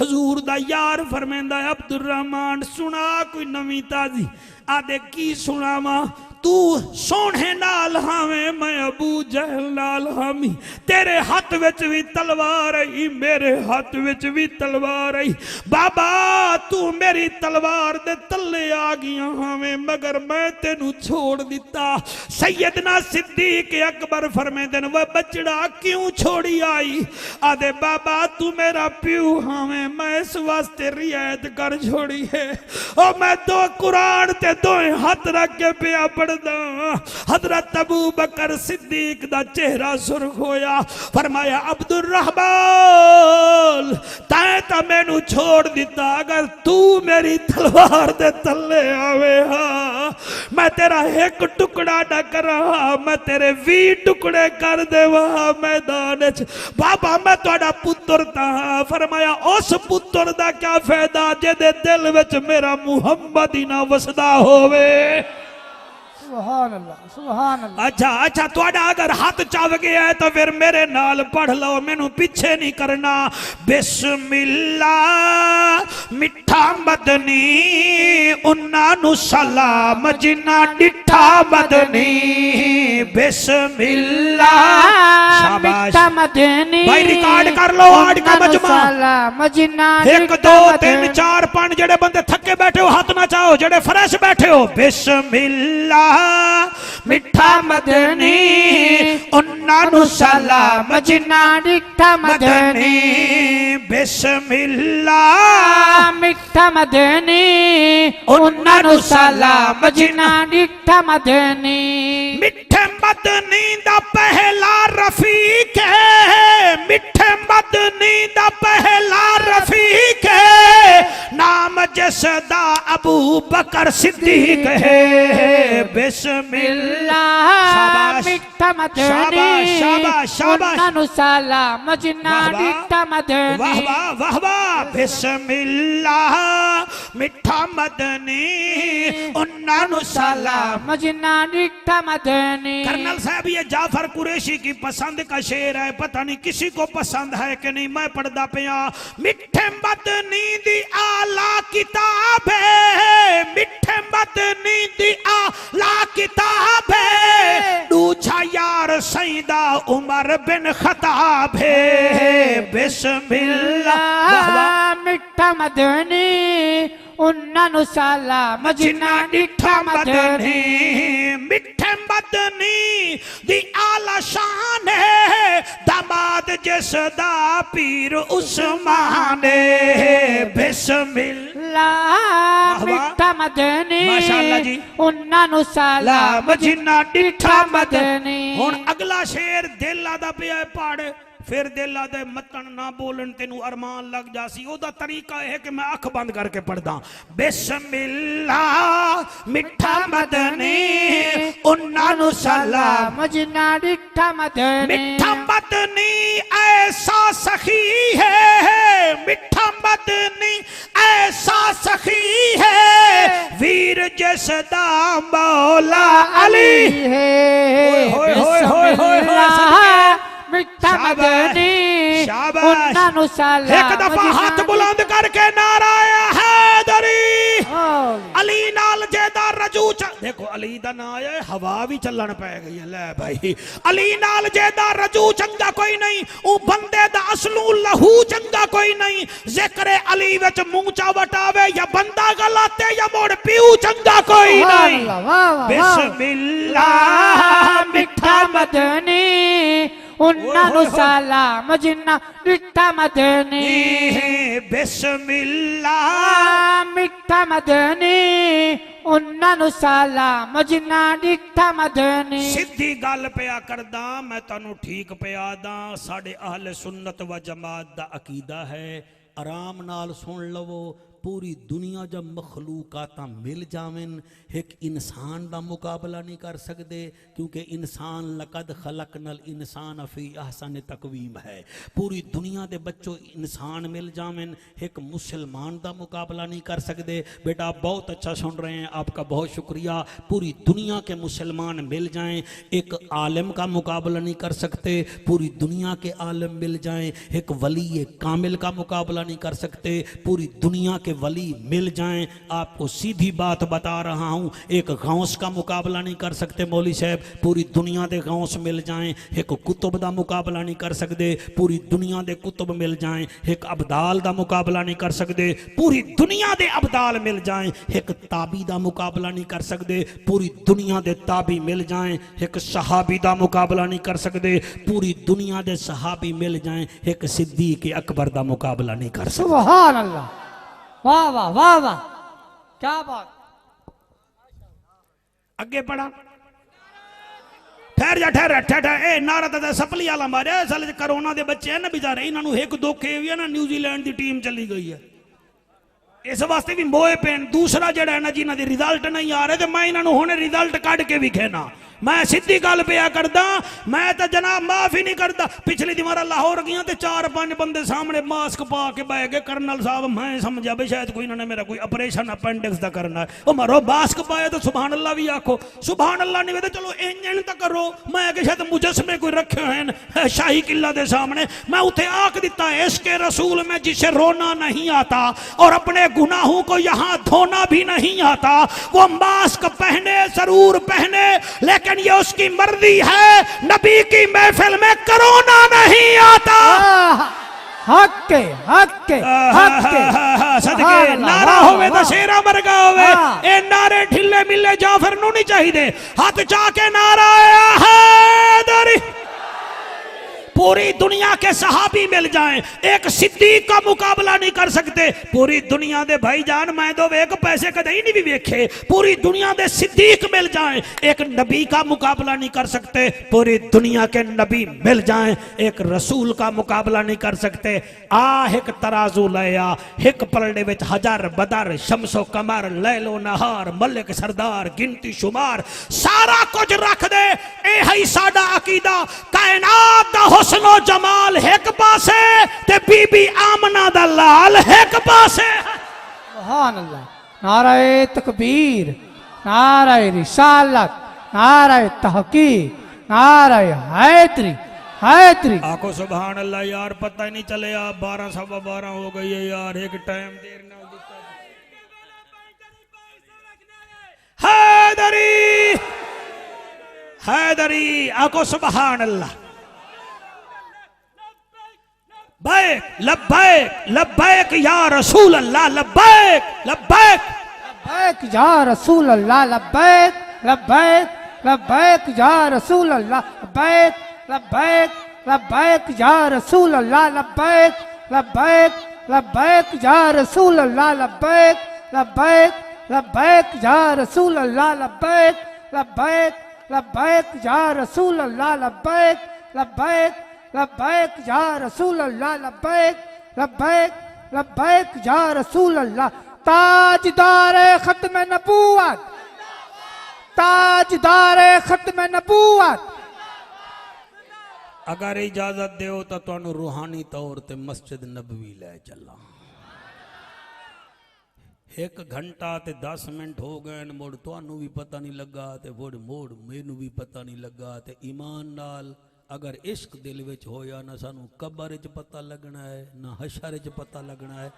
हजूर दा यार फरमांदा है अब्दुल रहमान सुना कोई नवी ताजी आदे की सुनावा तू सोने नाल हावे मैं अबू जहल नाल हामी तेरे हाथ विच भी तलवार आई मेरे हाथ विच भी तलवार आई बाबा तू मेरी तलवार दे तले आ गया हावे मगर मैं तेनू छोड़ दिता सैयदना सिद्दीक अकबर फरमांदे ने वे बचड़ा क्यों छोड़ी आई आदे बाबा तू मेरा प्यू हावे मैं इस वास्ते रियायत कर छोड़ी है ओ मैं दो कुरान ते दो हाथ रख के पिया हजरत अबू बकर सिद्दीक दा चेहरा सुर्ख होया फरमाया अब्दुल रहमान तैं तां मैनू छोड़ दिता अगर तू मेरी तलवार दे तले आवे मैं तेरा एक टुकड़ा न करा मैं तेरे 20 टुकड़े कर देवा मैदान च बाबा मैं तुहाडा पुत्र तां फरमाया उस पुत्र दा क्या फायदा जेदे दिल विच मेरा मुहम्मद ही ना वसदा होवे सुभान अल्लाह अच्छा अच्छा तुहाडा अगर हाथ चव गया है तो फिर मेरे नाल पढ़ लो मैनू पीछे नहीं करना बिस्मिल्लाह मिठा मदनी उन्ना नु सलाम जिन्ना डिठा मदनी बिस्मिल्लाह शाबाश मदनी भाई रिकॉर्ड कर लो आज का मजमा सलाम जिन्ना 1 2 3 4 5 जेडे बंदे थके बैठे हो हाथ ना चाहो जेडे फ्रेश बैठे हो बिस्मिल्लाह मिठा मदनी उन्ना नु सलाम जिन्ना डिठा मदनी बिस्मिल्लाह मिठा मदनी उन्ना नु सलाम जिन्ना डिठा मदनी मिठे मदनी दा पहला रफीक है मिठे मदनी दा पहला रफीक है नाम जिसदा अबू बकर सिद्दीक है बिस्मिल्लाह शाबाश मिठा मदनी शाबाश शाबाश शाबाश उन्ना नु सलाम जिन्ना डिठा मदनी वाह वाह वाह वाह बिस्मिल्लाह मिठा मदनी उन्ना नु सलाम जिन्ना डिठा मदनी कर्नल साहब ये जाफर कुरैशी की पसंद का शेर है पता नहीं किसी को पसंद है कि नहीं मैं पढ़दा पिया मिठे मदनी दी आला किताब है मिठे मदनी दी आला किताब है दूजा यार सईदा उमर बिन खताब है बिस्मिल्लाह मिठा मदनी उन्ना नु सलाम जिन्ना डिठा मदनी मिठे मदनी दी आला शान है दामाद जिसदा पीर उस्मान है बिस्मिल्लाह मिठा मदनी माशाअल्लाह जी उन्ना नु सलाम जिन्ना डिठा मदनी हुण अगला शेर दिल आदा पिया पढ़ फिर दिल आदे मतन ना बोलन तेनू अरमान लग जासी ओदा तरीका है कि मैं अख बंद करके पढ़दा बिस्मिल्लाह मिठा मदनी उन्ना नु सलाम जिन्ना डिठा मदनी मिठा मदनी ऐसा सखी है मिठा मदनी ऐसा सखी है वीर जसदा मौला अली है होय होय होय होय होय मिठा मदनी शाबाश उन्ना नु सलाम एक दफा हाथ बुलंद करके नारा हैदरी अली नाल जेदा रजू देखो अली दा नाम है हवा भी चलन पै गई है ले भाई अली नाल जेदा रजू चंगा कोई नहीं ओ बंदे दा असलू लहू चंगा कोई नहीं जिक्र अली विच मुंह चा वटावे या बंदा गलाते या मोड़ पीऊ चंगा कोई नहीं बिस्मिल्लाह मिठा मदनी उन्ना नु सलाम जिन्ना मिठा मदनी बिस्मिल्लाह मिठा मदनी उन्ना नु सलाम जिन्ना मिठा मदनी सीधी गल पिया करदा मैं तनु ठीक पिया दा साडे अहले सुन्नत व जमात दा अकीदा है आराम नाल सुन लवो पूरी दुनिया जब मखलूकात मिल जावन एक इंसान का मुकाबला नहीं कर सकते क्योंकि इंसान लकद खलकनल इंसान फी अहसन तकवीम है पूरी दुनिया के बच्चों इंसान मिल जावन एक मुसलमान का मुकाबला नहीं कर सकते बेटा आप बहुत अच्छा सुन रहे हैं आपका बहुत शुक्रिया पूरी दुनिया के मुसलमान मिल जाएं एक आलिम का मुकाबला नहीं कर सकते पूरी दुनिया के आलिम मिल जाएं एक वली कामिल का मुकाबला नहीं कर सकते पूरी दुनिया के वली मिल जाएं आपको सीधी बात बता रहा हूं एक गौस का मुकाबला नहीं कर सकते मौली साहब पूरी दुनिया के गौस मिल जाएं एक कुतुब का मुकाबला नहीं कर सकते पूरी दुनिया के कुतुब मिल जाएं एक अब्दाल का मुकाबला नहीं कर सकते पूरी दुनिया के अब्दाल मिल जाएं एक ताबी का मुकाबला नहीं कर सकते पूरी दुनिया के ताबी मिल जाएं एक सहाबी का मुकाबला नहीं कर सकते पूरी दुनिया के सहाबी मिल जाएं एक सिद्दीक अकबर का मुकाबला नहीं कर सकते सुभान अल्लाह वाह वाह वाह वाह क्या बात अगे पढ़ा ठहर जा ठहर ए नारा तो सपली वाला मारे साल करोना के बच्चे हैं ना बेचारे इन्होंने एक दुख ये भी है ना न्यूजीलैंड की टीम चली गई है इस वास्ते भी मोए पेन दूसरा जड़ा है ना जिन्होंने रिजल्ट नहीं आ रहे तो मैं इन्होंने हुणे रिजल्ट कढ़ के विखेना मैं सीधी गल पिया करदा मैं तो जनाब माफी नहीं करता पिछली दीवार लाहौर गया तो 4-5 बंदे सामने मास्क पा के बह गए कर्नल साहब मैं समझा भी शायद कोई इन्होंने मेरा कोई ऑपरेशन अपेंडिक्स का करना है वो मारो मास्क पाए तो सुभान अल्लाह भी आखो सुभान अल्लाह नहीं तो चलो इंजन तो करो मैं कि शायद मुजस्मे कोई रखे हैं शाही किला के सामने मैं उठे आख दिता है इसके रसूल में जिसे रोना नहीं आता और अपने गुनाहों को यहाँ धोना भी नहीं आता वो मास्क पहने जरूर पहने लेकिन ये उसकी मर्जी है नबी की महफिल में कोरोना नहीं आता हक के सदके नारा होवे तो शेरा मरगा होवे ए नारे ढिले मिले जाफर नु नहीं चाहिए हाथ जाके नारा हैदरी पूरी दुनिया के सहाबी मिल जाएं एक सिद्दीक का मुकाबला नहीं कर सकते पूरी दुनिया दे भाईजान मैं दो एक पैसे कदे ही नहीं भी वेखे पूरी दुनिया दे सिद्दीक मिल जाएं एक नबी का मुकाबला नहीं कर सकते पूरी दुनिया के नबी मिल जाएं एक रसूल का मुकाबला नहीं कर सकते एक तराजू लया एक पलड़े विच हजार बदर शमसो कमर लैलो नहार मलिक सरदार गिनती शुमार सारा कुछ रख दे ए है साडा अकीदा कायनात दा हुस्नो जमाल एक पासे ते बीबी आमना दा लाल एक पासे सुभान अल्लाह नाराए तकबीर नाराए रिसालत नाराए तहकीक नाराए हैदरी हैदरी आखो सुभान अल्लाह यार पता ही नहीं चले आप 12:12 हो गई है यार एक टाइम देर ना हैदरी हैदरी आखो सुभान अल्लाह बैक लब्बैक लब्बैक या रसूल अल्लाह लब्बैक लब्बैक लब्बैक या रसूल अल्लाह लब्बैक लब्बैक लब्बैक या रसूल अल्लाह लब्बैक लब्बैक लब्बैक या रसूल अल्लाह लब्बैक लब्बैक लब्बैक या रसूल अल्लाह लब्बैक लब्बैक लब्बैक या रसूल अल्लाह लब्बैक लब्बैक लब्बैक या रसूल अल्लाह लब्बैक लब्बैक लब्बैक या रसूल अल्लाह लब्बैक लब्बैक लब्बैक या रसूल अल्लाह ताजदार खत्म नबूवत ताजदार खत्म नबूवत अगर इजाजत दो तो तुहानू रूहानी तौर ते मस्जिद नबवी ले चला 1 घंटा ते 10 मिनट हो गए मुड़ तुहानू भी पता नहीं लगा ते मुड़ मैनू भी पता नहीं लगा ते ईमान नाल अगर इश्क दिल विच होया ना सानू कबर च पता लगना है ना हशर च पता लगना है।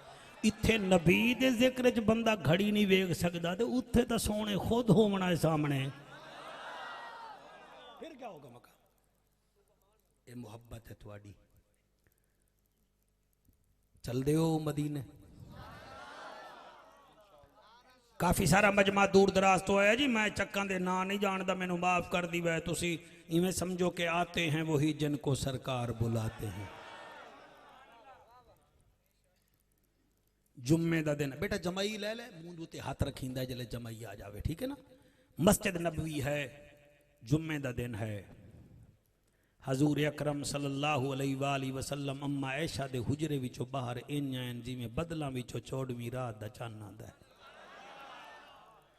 इत्थे नबी दे जिक्र च बंदा घड़ी नहीं वेख सकता तो उत्थे तो सोने खुद होना है सामने, फिर क्या होगा मका। ये मुहब्बत है थोड़ी। चल दे हो मदीने। काफ़ी सारा मजमा दूर दराज तो आया जी, मैं चक्कां दे ना नहीं जानता, मैनू माफ़ कर दी वै। तुसी इवें समझो कि आते हैं वही जिनको सरकार बुलाते हैं। जुम्मे का दिन बेटा जमाई ले ले, मूंह उत्ते हाथ रखींदा जले जमाई आ जावे, ठीक है ना। मस्जिद नबवी है, जुम्मे का दिन है। हजूर अकरम सल्लल्लाहु अलैहि वसल्लम अम्मा ऐशा दे हुजरे विचों बाहर इंज जिवें बदलां विचों 14वीं रात दा चन्न आंदा है।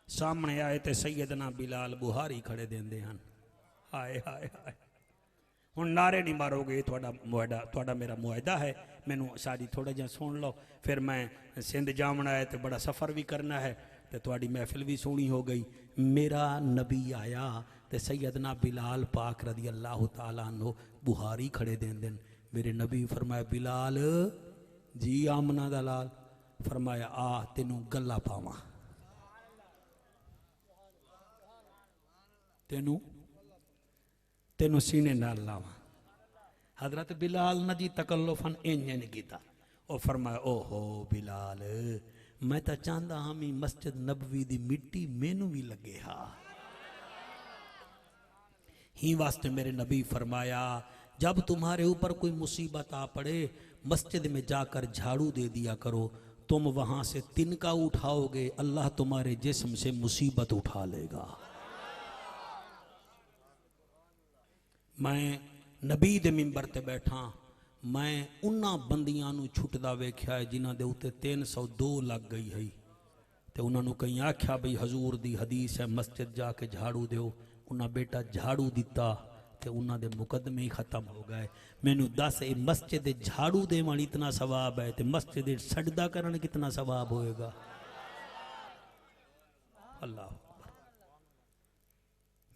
सामने आए तो सैयदना बिलाल बुहारी खड़े देंदे हन। हाय हाय हाय, हुण नारे नहीं मारोगे, थोड़ा मेरा मुआहदा है। मैनू सारी थोड़ा जिहा सुन लो, फिर मैं सिंध जामना है तो बड़ा सफ़र भी करना है, तो थोड़ी महफिल भी सोहनी हो गई। मेरा नबी आया तो सैयदना बिलाल पाक रदी अल्लाह तआला अन्हु बुहारी खड़े देंदे। मेरे नबी फरमाया बिलाल जी आमना दा लाल, फरमाया आ तेनू गल्ला पावां, तेनू सीने नाल लावां। हजरत बिलाल नजी तकल्लुफन इंजन किया और फरमाया ओहो बिलाल मैं तो चाहता हाँ मी मस्जिद नबवी दी मिट्टी मैनू भी लगे हा। ही वास्ते मेरे नबी फरमाया जब तुम्हारे ऊपर कोई मुसीबत आ पड़े मस्जिद में जाकर झाड़ू दे दिया करो, तुम वहां से तिनका उठाओगे अल्लाह तुम्हारे जिस्म से मुसीबत उठा लेगा। मैं नबी दे मिंबर ते बैठा, मैं उन्हां बंदियां नू छुटदा वेख्या है जिन्हां दे उत्ते 302 लग गई है, तो उन्होंने कहीं आख्या बई हजूर दी हदीस है मस्जिद जाके झाड़ू दो। उन्हें बेटा झाड़ू दिता तो उन्होंने मुकदमे ही खत्म हो गए। मैनू दस ये मस्जिद झाड़ू देवन इतना सवाब है तो मस्जिद सजदा करन कितना सवाब होएगा। अल्लाह अकबर।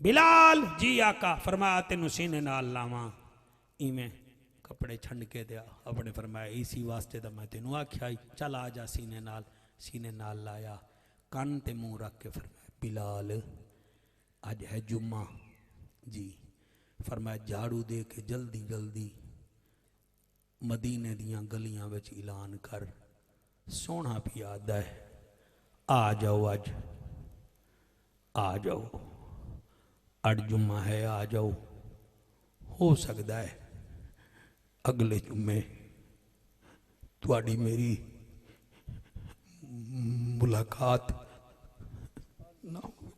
बिलाल जी आका फरमाया तेनू सीने नाल लावां, इवें कपड़े छंड के दिया अपने। फरमाया इसी वास्ते तो मैं तेनू आख्या चल आ जा सीने नाल लाया, कन ते मुंह रख के फरमाया बिलाल अज है जुम्मा जी। फरमाया झाड़ू दे के जल्दी जल्दी मदीने दियां गलियां विच ऐलान कर, सोना पियादा है आ जाओ, अज आ जाओ, अज जुम्मा है आ जाओ। हो सकता है अगले जुम्मे तुहाडी मेरी मुलाकात ना हो।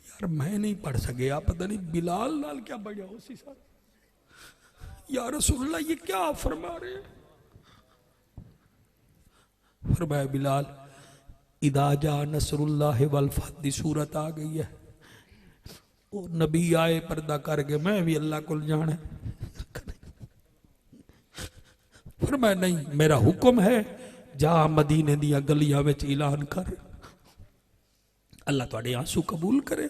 यार मैं नहीं पढ़ सके, पता नहीं बिलाल नाल क्या बढ़िया हो सी सर। या रसूल अल्लाह ये क्या फरमा रहे। फरमाया बिलाल इदा जा नसरुल्लाह वल फतह दी सूरत आ गई है। वो नबी आए पर्दा करके मैं भी अल्लाह को जाना। फरमाया नहीं मेरा हुक्म है जा मदीने दिया गलियां में ऐलान कर, अल्लाह तुहाडे आंसू कबूल करे।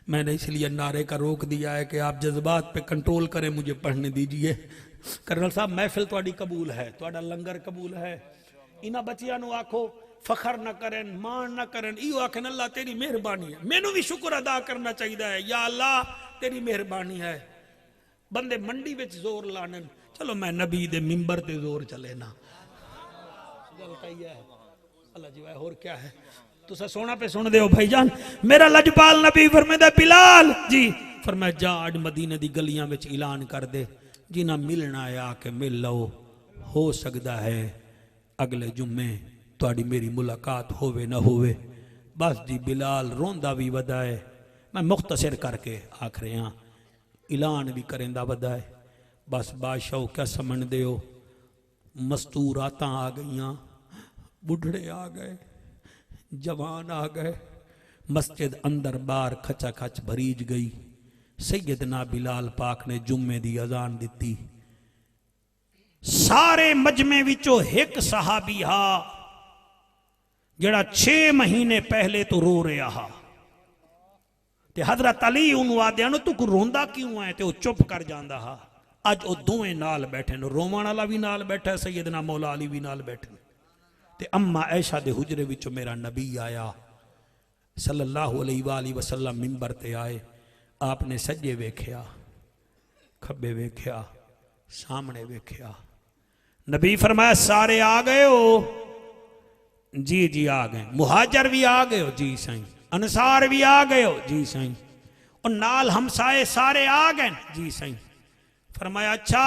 मैंने इसलिए नारे का रोक दिया है कि आप जज्बात पे कंट्रोल करें, मुझे पढ़ने दीजिए। कर्नल साहब महफिल तुहाडी कबूल है, तुहाडा लंगर कबूल है। इन्हां बच्चियां नूं आखो फखर न करें मान न करें, इहो आखन अल्लाह तेरी मेहरबानी है। मैनू भी शुक्र अदा करना चाहिए है, या अल्लाह तेरी मेहरबानी है। बंदे मंडी विच जोर लाने, चलो मैं नबी दे मिंबर ते जोर चले ना गल कही है। अल्लाह जी होर क्या है, तुसा सोना पे सुन दे भाईजान। मेरा लजपाल नबी फरमांदा बिलाल जी फरमाया जा अज मदीने दी गलियां विच ऐलान कर दे, जिन्हां मिलना है आके मिल लो। हो सकता है अगले जुम्मे तुहाडी मेरी मुलाकात होवे ना होवे। बस जी बिलाल रोंदा भी वदा है, मैं मुख्तसर करके आख रहा, ऐलान भी करेंदा वदा है। बस बादशाह क्या समझदे हो, मस्तूरातां आ गईयां, बुढ़ड़े आ गए, जवान आ गए, मस्जिद अंदर बाहर खचा खच भरीज गई। सैयदना बिलाल पाक ने जुम्मे दी अजान दी। सारे मजमे विचों एक सहाबी हा जड़ा 6 महीने पहले तो रो रहा हा, ते हजरत अली उन्होंने आद्या तू को रोंदा क्यों है, ते वो चुप कर जांदा हा। अज वो दोवें नाल बैठे न, रोवण वाला भी नाल बैठा, सैयदना मौला अली भी नाल बैठे। ते अम्मा ऐशा दे हुजरे विचों मेरा नबी आया सल्लल्लाहु अलैहि वसल्लम, मिंबर ते आए। आपने सज्जे वेख्या, खब्बे वेख्या, सामने वेख्या। नबी फरमाया सारे आ गए हो? जी जी आ गए। मुहाजर भी आ गए हो? जी साईं। अंसार भी आ गए हो? जी साईं। और नाल हमसाए सारे आ गए? जी साईं। फरमाया अच्छा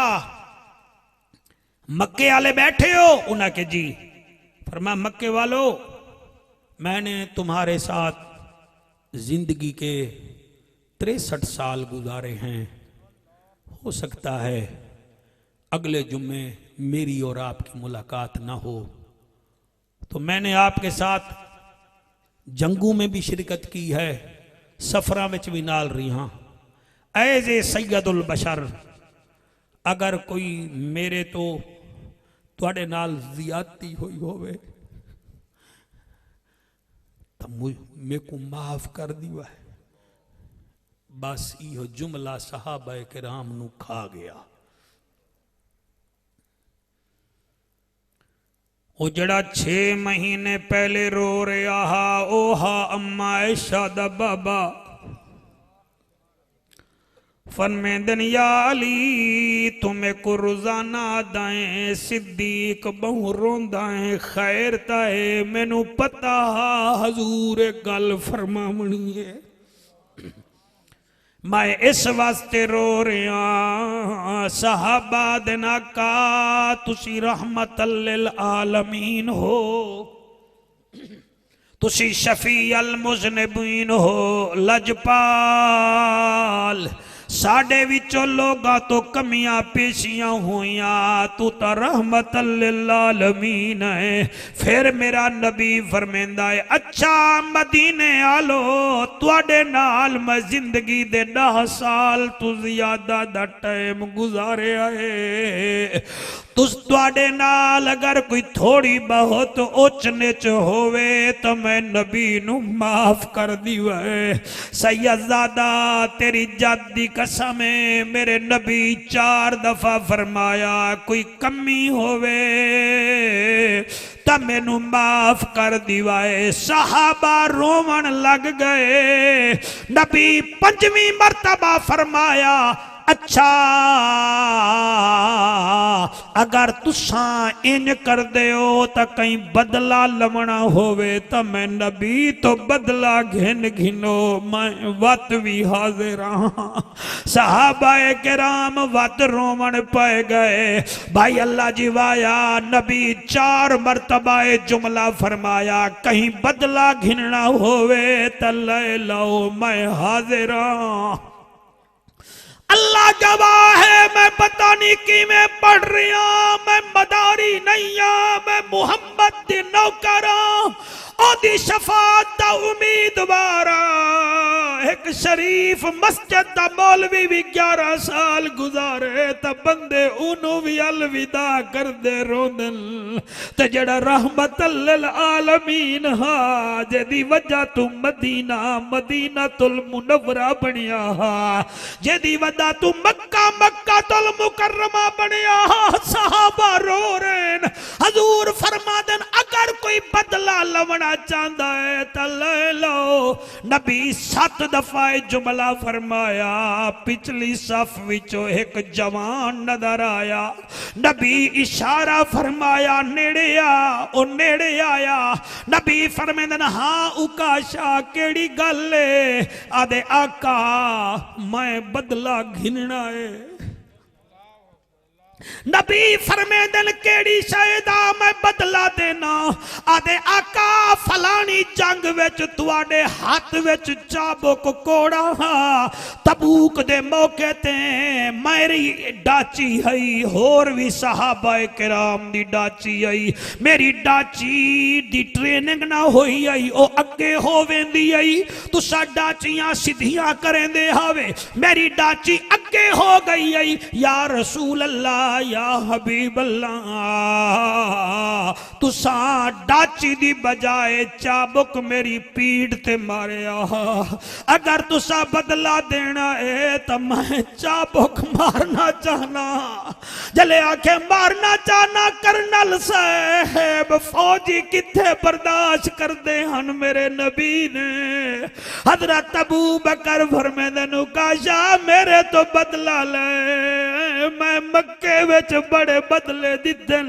मक्के वाले बैठे हो? उन्हें के जी। फरमाया मक्के वालों, मैंने तुम्हारे साथ जिंदगी के 63 साल गुजारे हैं, हो सकता है अगले जुम्मे मेरी और आपकी मुलाकात ना हो, तो मैंने आपके साथ जंगू में भी शिरकत की है, सफरा में भी नाल रही हाँ। ऐसे सैयदुल बशर, अगर कोई मेरे तो तुहाडे नाल ज़ियादती हुई होवे तो मेरे को माफ कर दिया है। बस यो जुमला सहाबा किराम नू खा गया। वो जड़ा 6 महीने पहले रो रहा हा, ओहा अम्मा ऐशा दा बाबा। फरमेंदन या अली तुम्हें को रोजाना दाएं सिद्दीक बहु रोंदा है, खैर ताए मैनू पता हजूर गल फरमावनी है, मैं इस वास्ते रो रहा। सहाबा दे नाका तुसी रहमतल लिल आलमीन हो, तुसी शफी अल मुज़निबीन हो, लजपाल साडे विचों लोगां तो कमियां पेशियां हुईयां, तू तो रहमतल लिल आलमीन है। फिर मेरा नबी फरमेंदा है अच्छा मदीने आलो, तुहाडे नाल मैं जिंदगी दे 10 साल तू ज्यादा दा टाइम गुजारिया है। तुस तुहाडे नाल अगर कोई थोड़ी बहुत उच नीच होवे तो मैं नबी नू माफ कर दिया है। सैयदजादा तेरी जादी कसम है, मेरे नबी 4 दफा फरमाया कोई कमी होवे तो मैनू माफ कर दिवाए। सहाबा रोवन लग गए। नबी 5वीं मर्तबा फरमाया अच्छा अगर तुसा इंज कर दे हो तो कहीं बदला लवना होवे तो मैं नबी तो बदला घिन घिनो मैं वत भी हाजिर हाँ। सहाबाए किराम वत रोवन पै गए। भाई अल्लाह जी वाया नबी 4 मरतबाए जुमला फरमाया कहीं बदला घिनना होवे तो ले लो मैं हाजिर हाँ। अल्लाह गवाह है मैं पता नहीं कि मैं पढ़ रहा, मैं मदारी नहीं हाँ, मैं मुहम्मद दी नौकर ओदी शफात दा उम्मीदवार। एक शरीफ मस्जिद दा मौलवी भी 11 साल गुजारे तो बंदे उन्हों भी अलविदा कर दे रोंदन। ते जड़ा रहमतल लिल आलमीन हा जेदी वजह तू मदीना मदीनातुल मुनव्वरा बनिया हा, जेदी वजह तू मक्का मक्कातुल मुकर्रमा बनिया हा। सहाबा रो रहे हजूर फरमादन अगर कोई बदला लवना चाहता है तो ले लो। नबी 7 दफा जुमला फरमाया। पिछली सफ विचों एक जवान नजर आया। नबी इशारा फरमाया नेड़े आ, ओ नेड़े आया। नबी फरमांदे हाँ उकाशा केड़ी गल है? आदे आका मैं बदला घिनना है। नबी फरमांदे केड़ी शायदा मैं बदला देना? आदे आका फलानी जंग विच तुहाडे हाथ विच चाबुक कोड़ा हा, तबूक दे मौके ते मेरी डाची हई, होर भी सहाबाए किराम दी डाची आई। मेरी डाची दी ट्रेनिंग ना होई आई, ओ अगे हो वेंदी आई। तुसा डाचियां सीधियां करेंदे हावे, मेरी डाची अगे हो गई आई। या रसूल अल्लाह या हबीब अल्लाह तुसा डाची दी बजाए चाबुक मेरी पीठ ते मारिया। अगर तुसा बदला देना है तो मैं चाबुक मारना चाहना। जले आखे मारना चाहना कर्नल साहब फौजी किथे बर्दाश्त करते हन मेरे नबी ने। हजरत अबू बकर फरमांदे नु काशा मेरे तो बदला ले, मैं मक्के विच बड़े बदले दिते।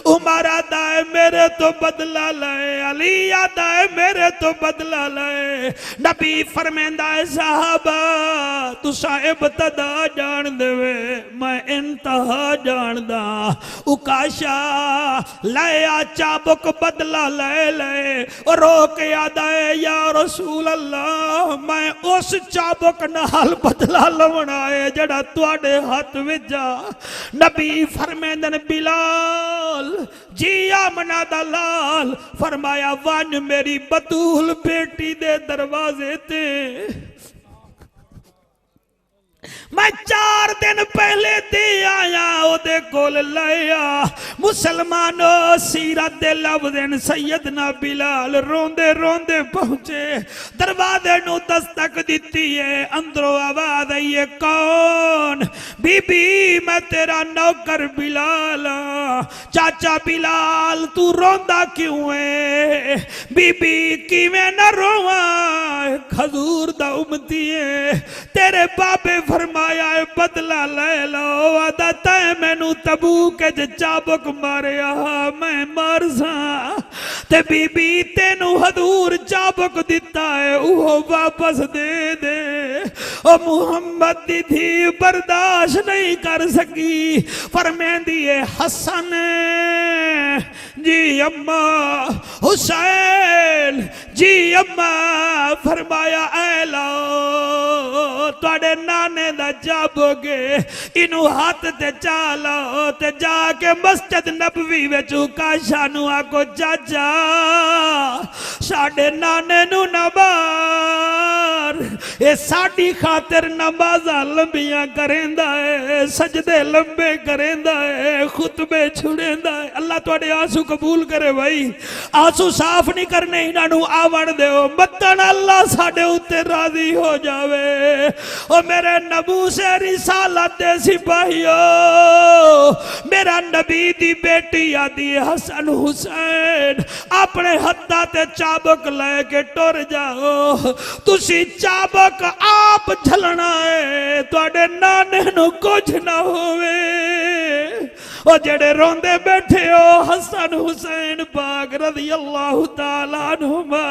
उमर आदा है मेरे तो बदला ले, अली आदा है मेरे तो बदला ले। नबी फरमांदा है साहबा तुसा इब्तदा जान देवे मैं इंतहा जानदा। उकाशा लाया चाबुक बदला ले ले और रोक आदा है या रसूल अल्लाह मैं उस चाबुक नाल बदला लवना है जड़ा तुहाडे हाथ विच आ। नबी फरमांदे ने बिलाल जी आमना दा लाल फरमाया वन मेरी बतूल बेटी दे दरवाजे ते। मैं 4 दिन पहले दे आया ओदे कोल लाया। मुसलमानों सीरत दे लफ्ज़ सैयदना बिलाल रोंदे रोंदे पहुंचे दरवाजे नु दस्तक दिती है। अंदरों आवाज आई है कौन? बीबी मैं तेरा नौकर बिलाल। चाचा बिलाल तू रोंदा क्यों है? बीबी किवें न रोवा खजूर दा उम्मती है। तेरे बाबे फरमाया है बदला ले लो। आदा तै मैनू तबूक च चाबुक मारिया मैं मर सा ते बीबी तेनू हजूर चाबुक दिता है वो वापस दे दे। ओ मुहम्मद दी थी बर्दाश्त नहीं कर सकी। फरमांदी है हसन जी अम्मा, हुसैन जी अम्मा। फरमाया ऐ लो तुहाडे नाने दा चाबुक इनू हाथ ते चालो ते जाके मस्जिद नबवी विच काशा नू आखो चाचा साडे नाने नू ना मार, ये साडी खातिर नमाज़ां लंबियां करेंदा है, सजदे लंबे करेंदा है, खुतबे छुड़ेंदा है। अल्लाह तुहाडे आंसू कबूल करे भाई। आंसू साफ नहीं करने इन्हां नू आवण दिओ मत्तन अल्लाह साडे उत्ते राजी हो जावे। ओ मेरे नबूसे रिसालत दे सिपाहियो मेरा नबी दी बेटी आदि हसन हुसैन अपने हत्था ते चाबुक लेके टुर जाओ। तुसी चाबुक आप झलना है तुहाडे नाने नू कुछ ना होवे। ओ जेड़े रोंदे बैठे हो हसन हुसैन पाक रज़ी अल्लाह तआला अन्हुमा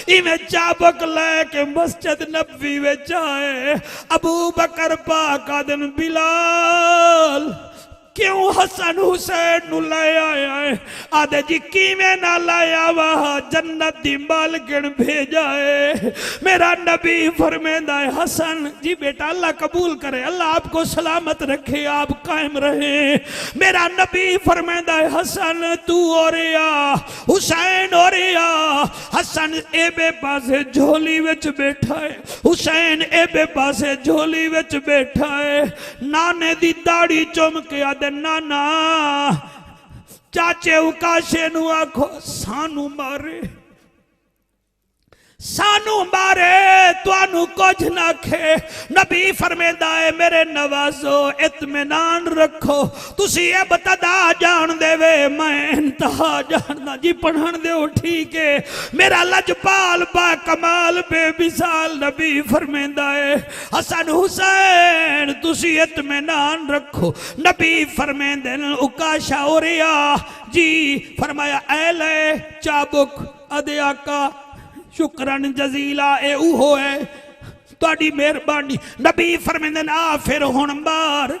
इवें चाबुक लेके मस्जिद नबवी विच आए। अबू बकर पाक आदन बिलाल क्यों हसन हुसैन नु लाया है? आदे जी किवें ना लाया वाह जन्नत दी मालकिन भेजा है। मेरा नबी फरमांदा है हसन जी बेटा अल्लाह कबूल करे, अल्लाह आपको सलामत रखे, आप कायम रहे। मेरा नबी फरमांदा है हसन तू और या हुसैन और या। हसन एबे पासे झोली विच बैठा है, हुसैन एबे पासे झोली विच बैठा है। नाने दी दाढ़ी चुम के आदे नाना चाचे उकाशे नू आखो सानू मारे, सानू मारे तुहानू कुछ ना खे। नबी फरमांदा है मेरे नवाजो इत्मीनान रखो, तुसी इब्तदा जान देवे मैं इंतहा जानदा। जी पढ़न दो ठीक है। मेरा लजपाल बा कमाल बेमिसाल नबी फरमांदा है हसन हुसैन तुसी इत्मीनान रखो। नबी फरमांदे ने उकाशा औरिया जी फरमाया ऐ ले चाबुक अदे आका शुक्रन जजीला ए उहो है तुहाडी मेहरबानी। नबी फरमांदे ना फिर हुण मार।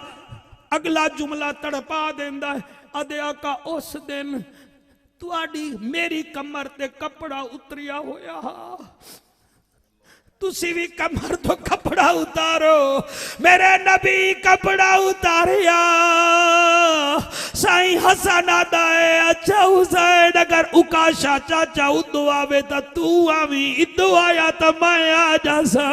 अगला जुमला तड़पा देंदा है अदे आका उस दिन तुहाडी मेरी कमर ते कपड़ा उतरिया होया, तुसी भी कमर तो कपड़ा उतारो। मेरे नबी कपड़ा उतारिया साई नहीं हसन आदा है अच्छा हुसैन अगर उकाशा चाचा उदो आवे तो तू आवी इदो आया तो मैं आ जासा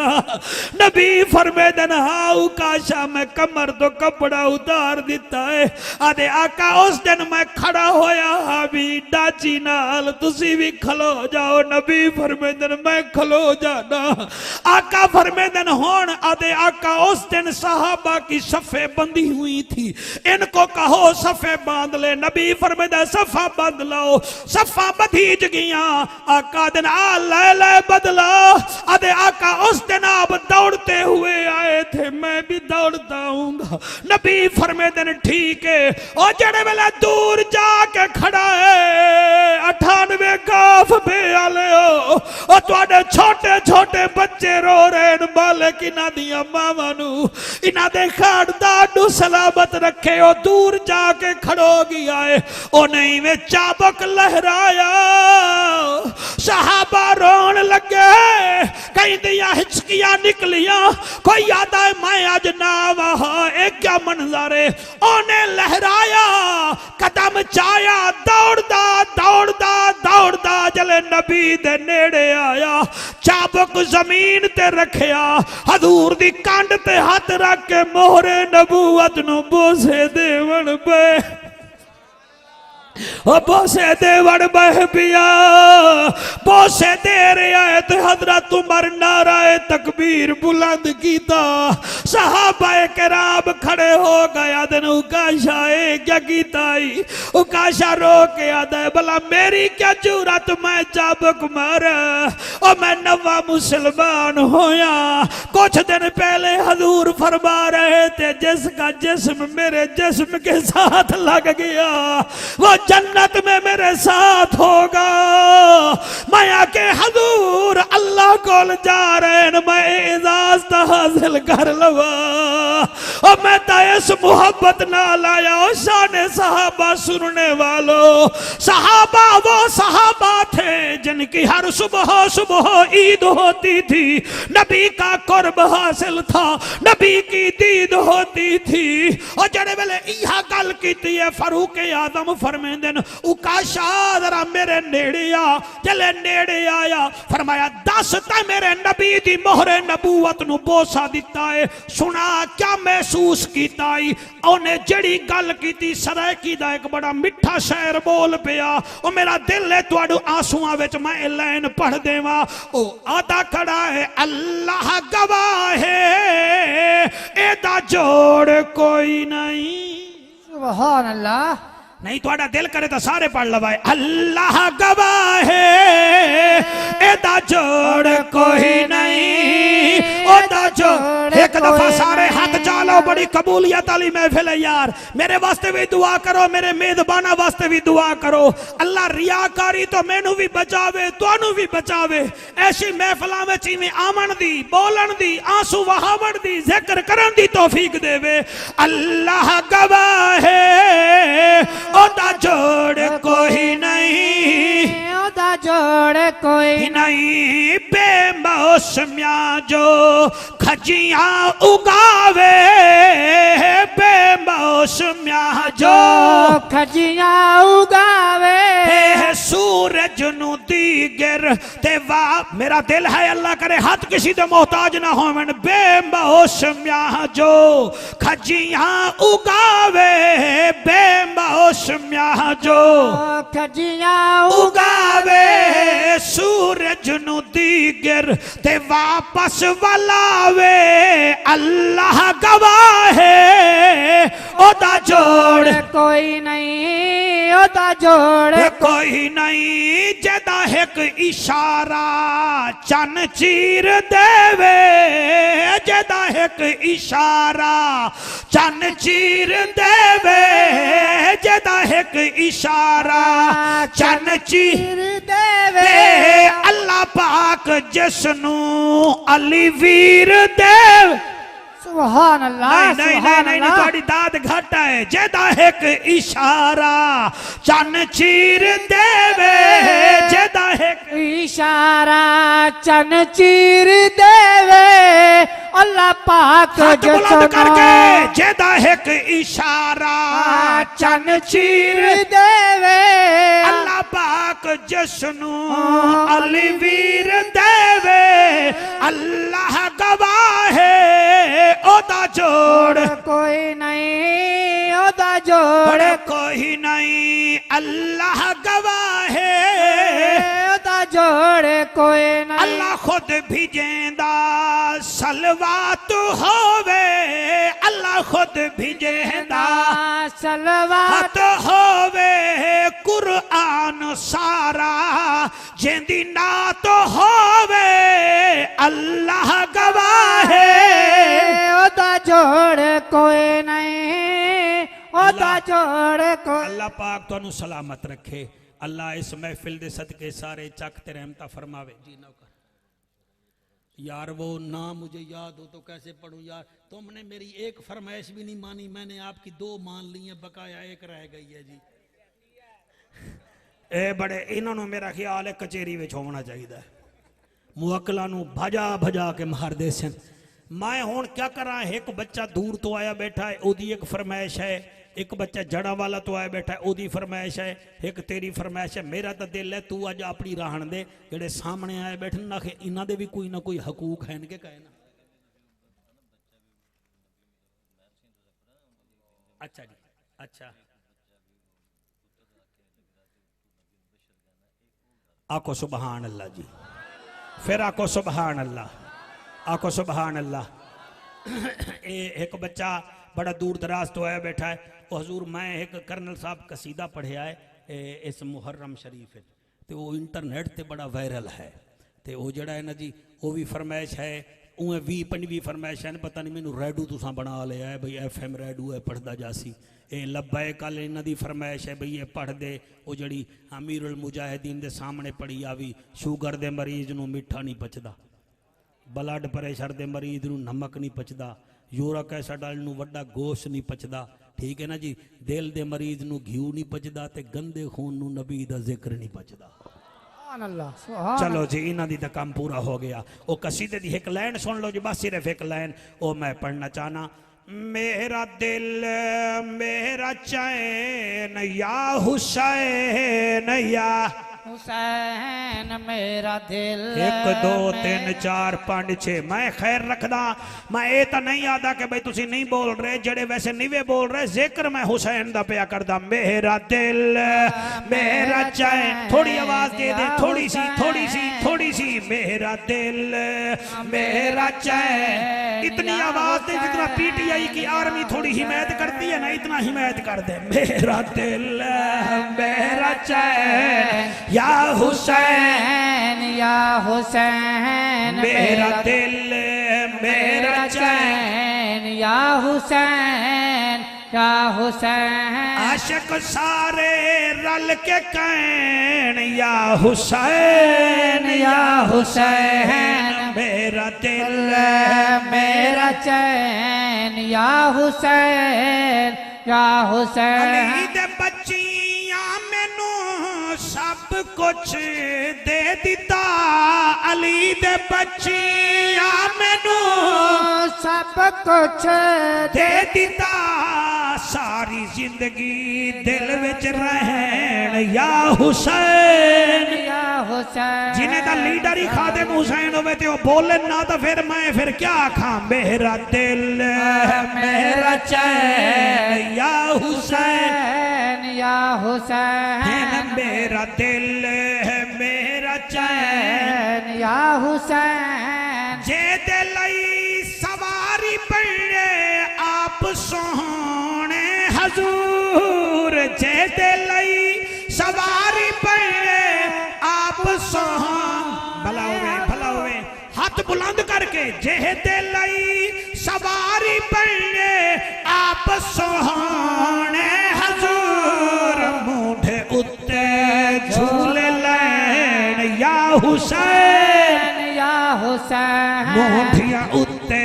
नबी फरमाते हैं हाँ उकाशा मैं कमर तो कपड़ा उतार दिता है आदे आका उस दिन मैं खड़ा होया हावी डाची नाल तुसी भी खलो जाओ नबी फरमाते हैं मैं खलो जाना आका फरमाते हैं होन आदे आका उस दिन सहाबा की सफ़े बंधी हुई थी इनको कहो सफ़े बांध ले नबी फरमाते हैं सफ़ा बांध लो सफ़ा बधीज गया आका दिन आ ले ले बदला आदे आका उस दिन आप दौड़ते हुए आए थे मैं भी दौड़ता हूँ नबी फरमाते हैं ठीक है और जड़े वेले दूर जाके खड़ा है 98 गाफ पे आले हो और तुहाडे छोटे छोटे बच्चे रो रहे हैं मालिक इन्हां दियां मावां नू इन्हां दे खानदान नू सलामत रखे ओ दूर जाके खड़ो गया है ओ नहीं वे चाबुक लहराया सहाबा रोन लगे कई दियां हिचकियां निकलियां कोई याद है मैं आज ना वहां एक क्या मंजर है ओने लहराया कदम चाया दौड़दा दौड़दा दौड़दा जले नबी दे नेड़े आया चाबुक जमीन ते रखया हजूर दी कंड ते हाथ रख के मोहरे नबूवत नु बोसे देवन पे बोसे देवड़ बह पिया बोसे दे रहा है तो हजरत उमर नाराए तकबीर बुलंद कीता सहाबाए किराम खड़े हो गया दिन उकाशाए क्या कीता उकाशा रो के आदा भला मेरी क्या जरूरत मैं चाबुक मार और मैं नवा मुसलमान होया कुछ दिन पहले हजूर फरमा रहे थे जिसका जिस्म मेरे जिस्म के साथ लग गया वो जन्नत में मेरे साथ होगा मैं आके हजूर अल्लाह को जा रहे हैं मैं इजाजत हासिल कर लवा और मैं तो इस मोहब्बत ना लाया शान सहाबा सुनने वालों सहाबा वो सहाबा थे जिनकी हर सुबह सुबह ईद होती थी नबी का कुर्ब हासिल था नबी की दीद होती थी और जड़े वेले यह गल की है फारूक आजम फरमाते उकाशा जरा मेरे नेड़े आ जले नेड़े आया फरमाया दस ता मेरे नबी दी मोहरे नबूवत नु बोसा दिता है सुना क्या महसूस कीता ओने जड़ी गल कीती सरायकी दा एक बड़ा मिठा शेर बोल पिया ओ मेरा दिल है तुहाडू आंसुआं विच मैं लाइन पढ़ देवा ओ आदा खड़ा है अल्लाह गवाह है एदा जोड़ कोई नहीं सुभान अल्लाह नहीं थोड़ा दिल करे तो सारे पढ़ लवाए अल्लाह गवाह है एदा जोड़ कोई नहीं ओदा जोड़ एक दफा सारे हाथ चालो बड़ी कबूलियत वाली महफिल है यार मेरे वास्ते भी दुआ करो मेरे मेजबाना वास्ते भी दुआ करो अल्लाह रियाकारी तो मैनू भी बचावे तुहानू भी बचावे ऐसी महफिलां विच इवें आमन दी बोलन दी आंसू वहावण दी जिक्र करन दी तौफीक देवे अल्लाह गवाह है ओदा जोड़ कोई नहीं ओदा जोड़ कोई नहीं बेमौसमिया जो खजियां उगावे बेमौसमिया जो खजियां उगावे सूरज नु दीगर ते वाह मेरा दिल है अल्लाह करे हाथ किसी दे मोहताज ना होवन बेमौसमिया जो खजियां उगावे बेमौसमिया जो खजियां उगावे सूरज नु दीगर ते वापस वलावे अल्लाह गवाह है ओदा जोड़ कोई नहीं ओदा जोड़ कोई नहीं जदा एक इशारा चन चीर देवे जदा एक इशारा चन चीर देवे जदा एक इशारा चन चीर देवे अल्लाह पाक जिसनू अली वीर देव सुभान अल्लाह नहीं नहीं नहीं थोड़ी दाद घट है जेदा एक इशारा चन चीर देवे जेदा एक इशारा चन चीर देवे अल्लाह पाक हथ बुलंद करके जसनो जेदा एक इशारा चन चीर देवे अल्लाह पाक जसनु अली वीर देवे अल्लाह गवाह है ओदा जोड़ कोई नहीं ओदा जोड़ कोई नहीं अल्लाह गवाह है ओदा जोड़ कोई नहीं अल्लाह खुद भिजेंदा सलवात होवे अल्लाह खुद भिजेंदा सलवात होवे कुरान सारा जेंदी ना तो होवे अल्लाह गवाह है ओदा जोड़ कोई नहीं ओदा जोड़ कोई अल्लाह पाक तुहानू सलामत रखे अल्लाह इस महफिल दे सदके सारे चक ते रहमता फरमावे जी नौकर यार वो ना मुझे याद हो तो कैसे पढ़ूं यार तुमने मेरी एक फरमाइश भी नहीं मानी मैंने आपकी 2 मान ली है बकाया एक रह गई है जी ए बड़े इन्होंने मेरा ख्याल है कचेरी में होना चाहिए मुवक्किलां नू भजा भजा के मार दे सन मैं हुण क्या करा एक बच्चा दूर तो आया बैठा है ओदी एक फरमाइश है एक बच्चा जड़ा वाला तो आया बैठा है ओदी फरमाइश है एक तेरी फरमाइश है मेरा तो दिल है तू अज अपनी राहन दे जेड़े सामने आए बैठे ना इन्हां दे भी कोई ना कोई हकूक हैं के कहे ना अच्छा जी अच्छा आको सुबहान अल्लाह जी फिर आको सुबहान अल्लाह आको सुबहान अल्लाह एक बच्चा बड़ा दूर दराज तो आया बैठा है वो हजूर मैं एक कर्नल साहब कसीदा पढ़े आए इस मुहर्रम शरीफ तो वो इंटरनेट ते बड़ा वायरल है तो वो जड़ा है ना जी वो भी फरमाइश है उन्हें 20-25 फरमाइश है पता नहीं मैनू रेडू तुसा बना लिया है भाई FM रेडू है पढ़दा जासी ये लब्बे कल इन्हां दी फरमाइश है भाई ये पढ़ दे वो जड़ी अमीरुल मुजाहिदीन दे सामने पढ़ी आवी शुगर दे मरीज नू मिठा नहीं पचदा ब्लड प्रेशर दे मरीज नू नमक नहीं पचदा यूरिक एसिड वाले नू वड्डा गोश्त नहीं पचदा ठीक है ना जी दिल दे मरीज नू घिऊ नहीं पचदा ते गंदे खून नू नबी दा जिक्र नहीं पचदा चलो जी इन्हां दी दा काम पूरा हो गया वो कसीदे दी एक लाइन सुन लो जी बस सिर्फ एक लाइन वो मैं पढ़ना चाहना मेरा दिल मेरा चैन या हुसैन या हुसैन मेरा दिल 1 2 3 4 5 6 मैं खैर रखदा मैं ये तो नहीं आदा कि भाई तुसी नहीं बोल रहे जड़े वैसे निवे बोल रहे जिक्र मैं हुसैन दा पिया करदा मेरा दिल मेरा चैन थोड़ी आवाज दे दे थोड़ी सी मेरा दिल मेरा चैन इतनी आवाज दे जितना PTI की आर्मी थोड़ी हिमायत करती है ना इतना हिमायत कर दे मेरा दिल मेरा चैन या हुसैन मेरा दिल मेरा चैन या हुसैन आशिक सारे रल के कहन या हुसैन मेरा दिल मेरा चैन या हुसैन अली दे बच्चियां मैनू सब कुछ दे दिता अली दे बच्चियां मैनू सब कुछ दे दिता सारी जिंदगी दिल विच रहन या हुसैन जिन्हें दा लीडर ही खादिम हुसैन होवे ते ओ बोले ना तो फिर मैं फिर क्या आखा मेरा दिल मेरा चैन या हुसैन मेरा दिल मेरा चैन या हुसैन जे दे लई सवारी पड़े आप सोहने हजूर जे दे लई सवारी पड़े आप सोहन भला होवे हाथ बुलंद करके जे दे लई सवारी पड़े आप सोहने हजूर मूढ़े उत्ते झूले लैन या हुसैन मूढ़ियां उत्ते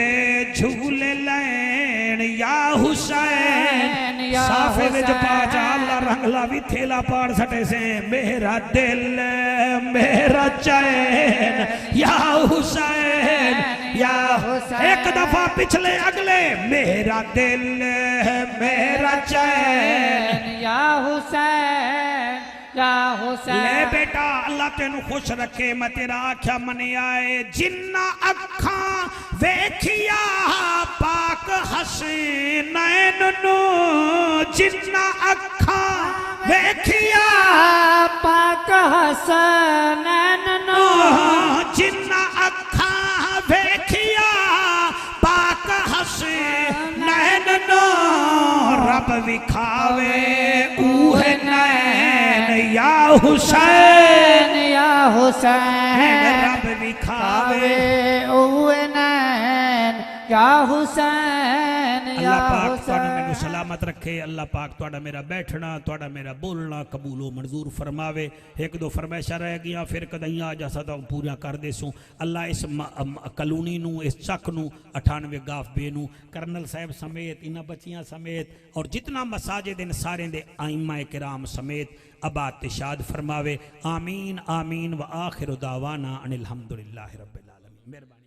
झूले लैन या हुसैन साफे विच पाचा अल्लाह रंगला भी थेला पाड़ सटे से मेरा दिल मेरा चैन या हुसैन या हुसैन। एक दफा पिछले अगले मेरा दिल मेरा चैन या हुसैन या ले हुसैन। बेटा अल्लाह तेनू खुश रखे मैं तेरा आख्या मने आए जिन्ना अखा वेखिया पाक हसीनैन नु जिन्ना अखा वेखिया पाक हसनैन नु जिन्ना अखा वेखिया पाक हसीनैन नु रब विखावे ऊहे नैन या हुसैन या हुसैन। रब विखावे ओए नैन या हुसैन या अल्लाह पाक तुहानू मैनू हुसैन। सलामत रखे अल्लाह पाक तुहाडा मेरा बैठना तुहाडा मेरा बोलना कबूलो मंजूर फरमावे। एक दो फरमाइशा रह गई फिर कदई आ जा सकता पूरा कर देसूँ। अल्लाह इस कलूनी नू इस चक नू 98 गाफ बे नू करनल साहब समेत इन्हां बच्चियां समेत और जितना मसाजिद इन सारे दे आइमा किराम समेत आबाद ते शाद फरमावे। आमीन आमीन व आखिर दावाना अनिल हम्दुलिल्लाहि रब्बिल आलमीन। मेहरबानी।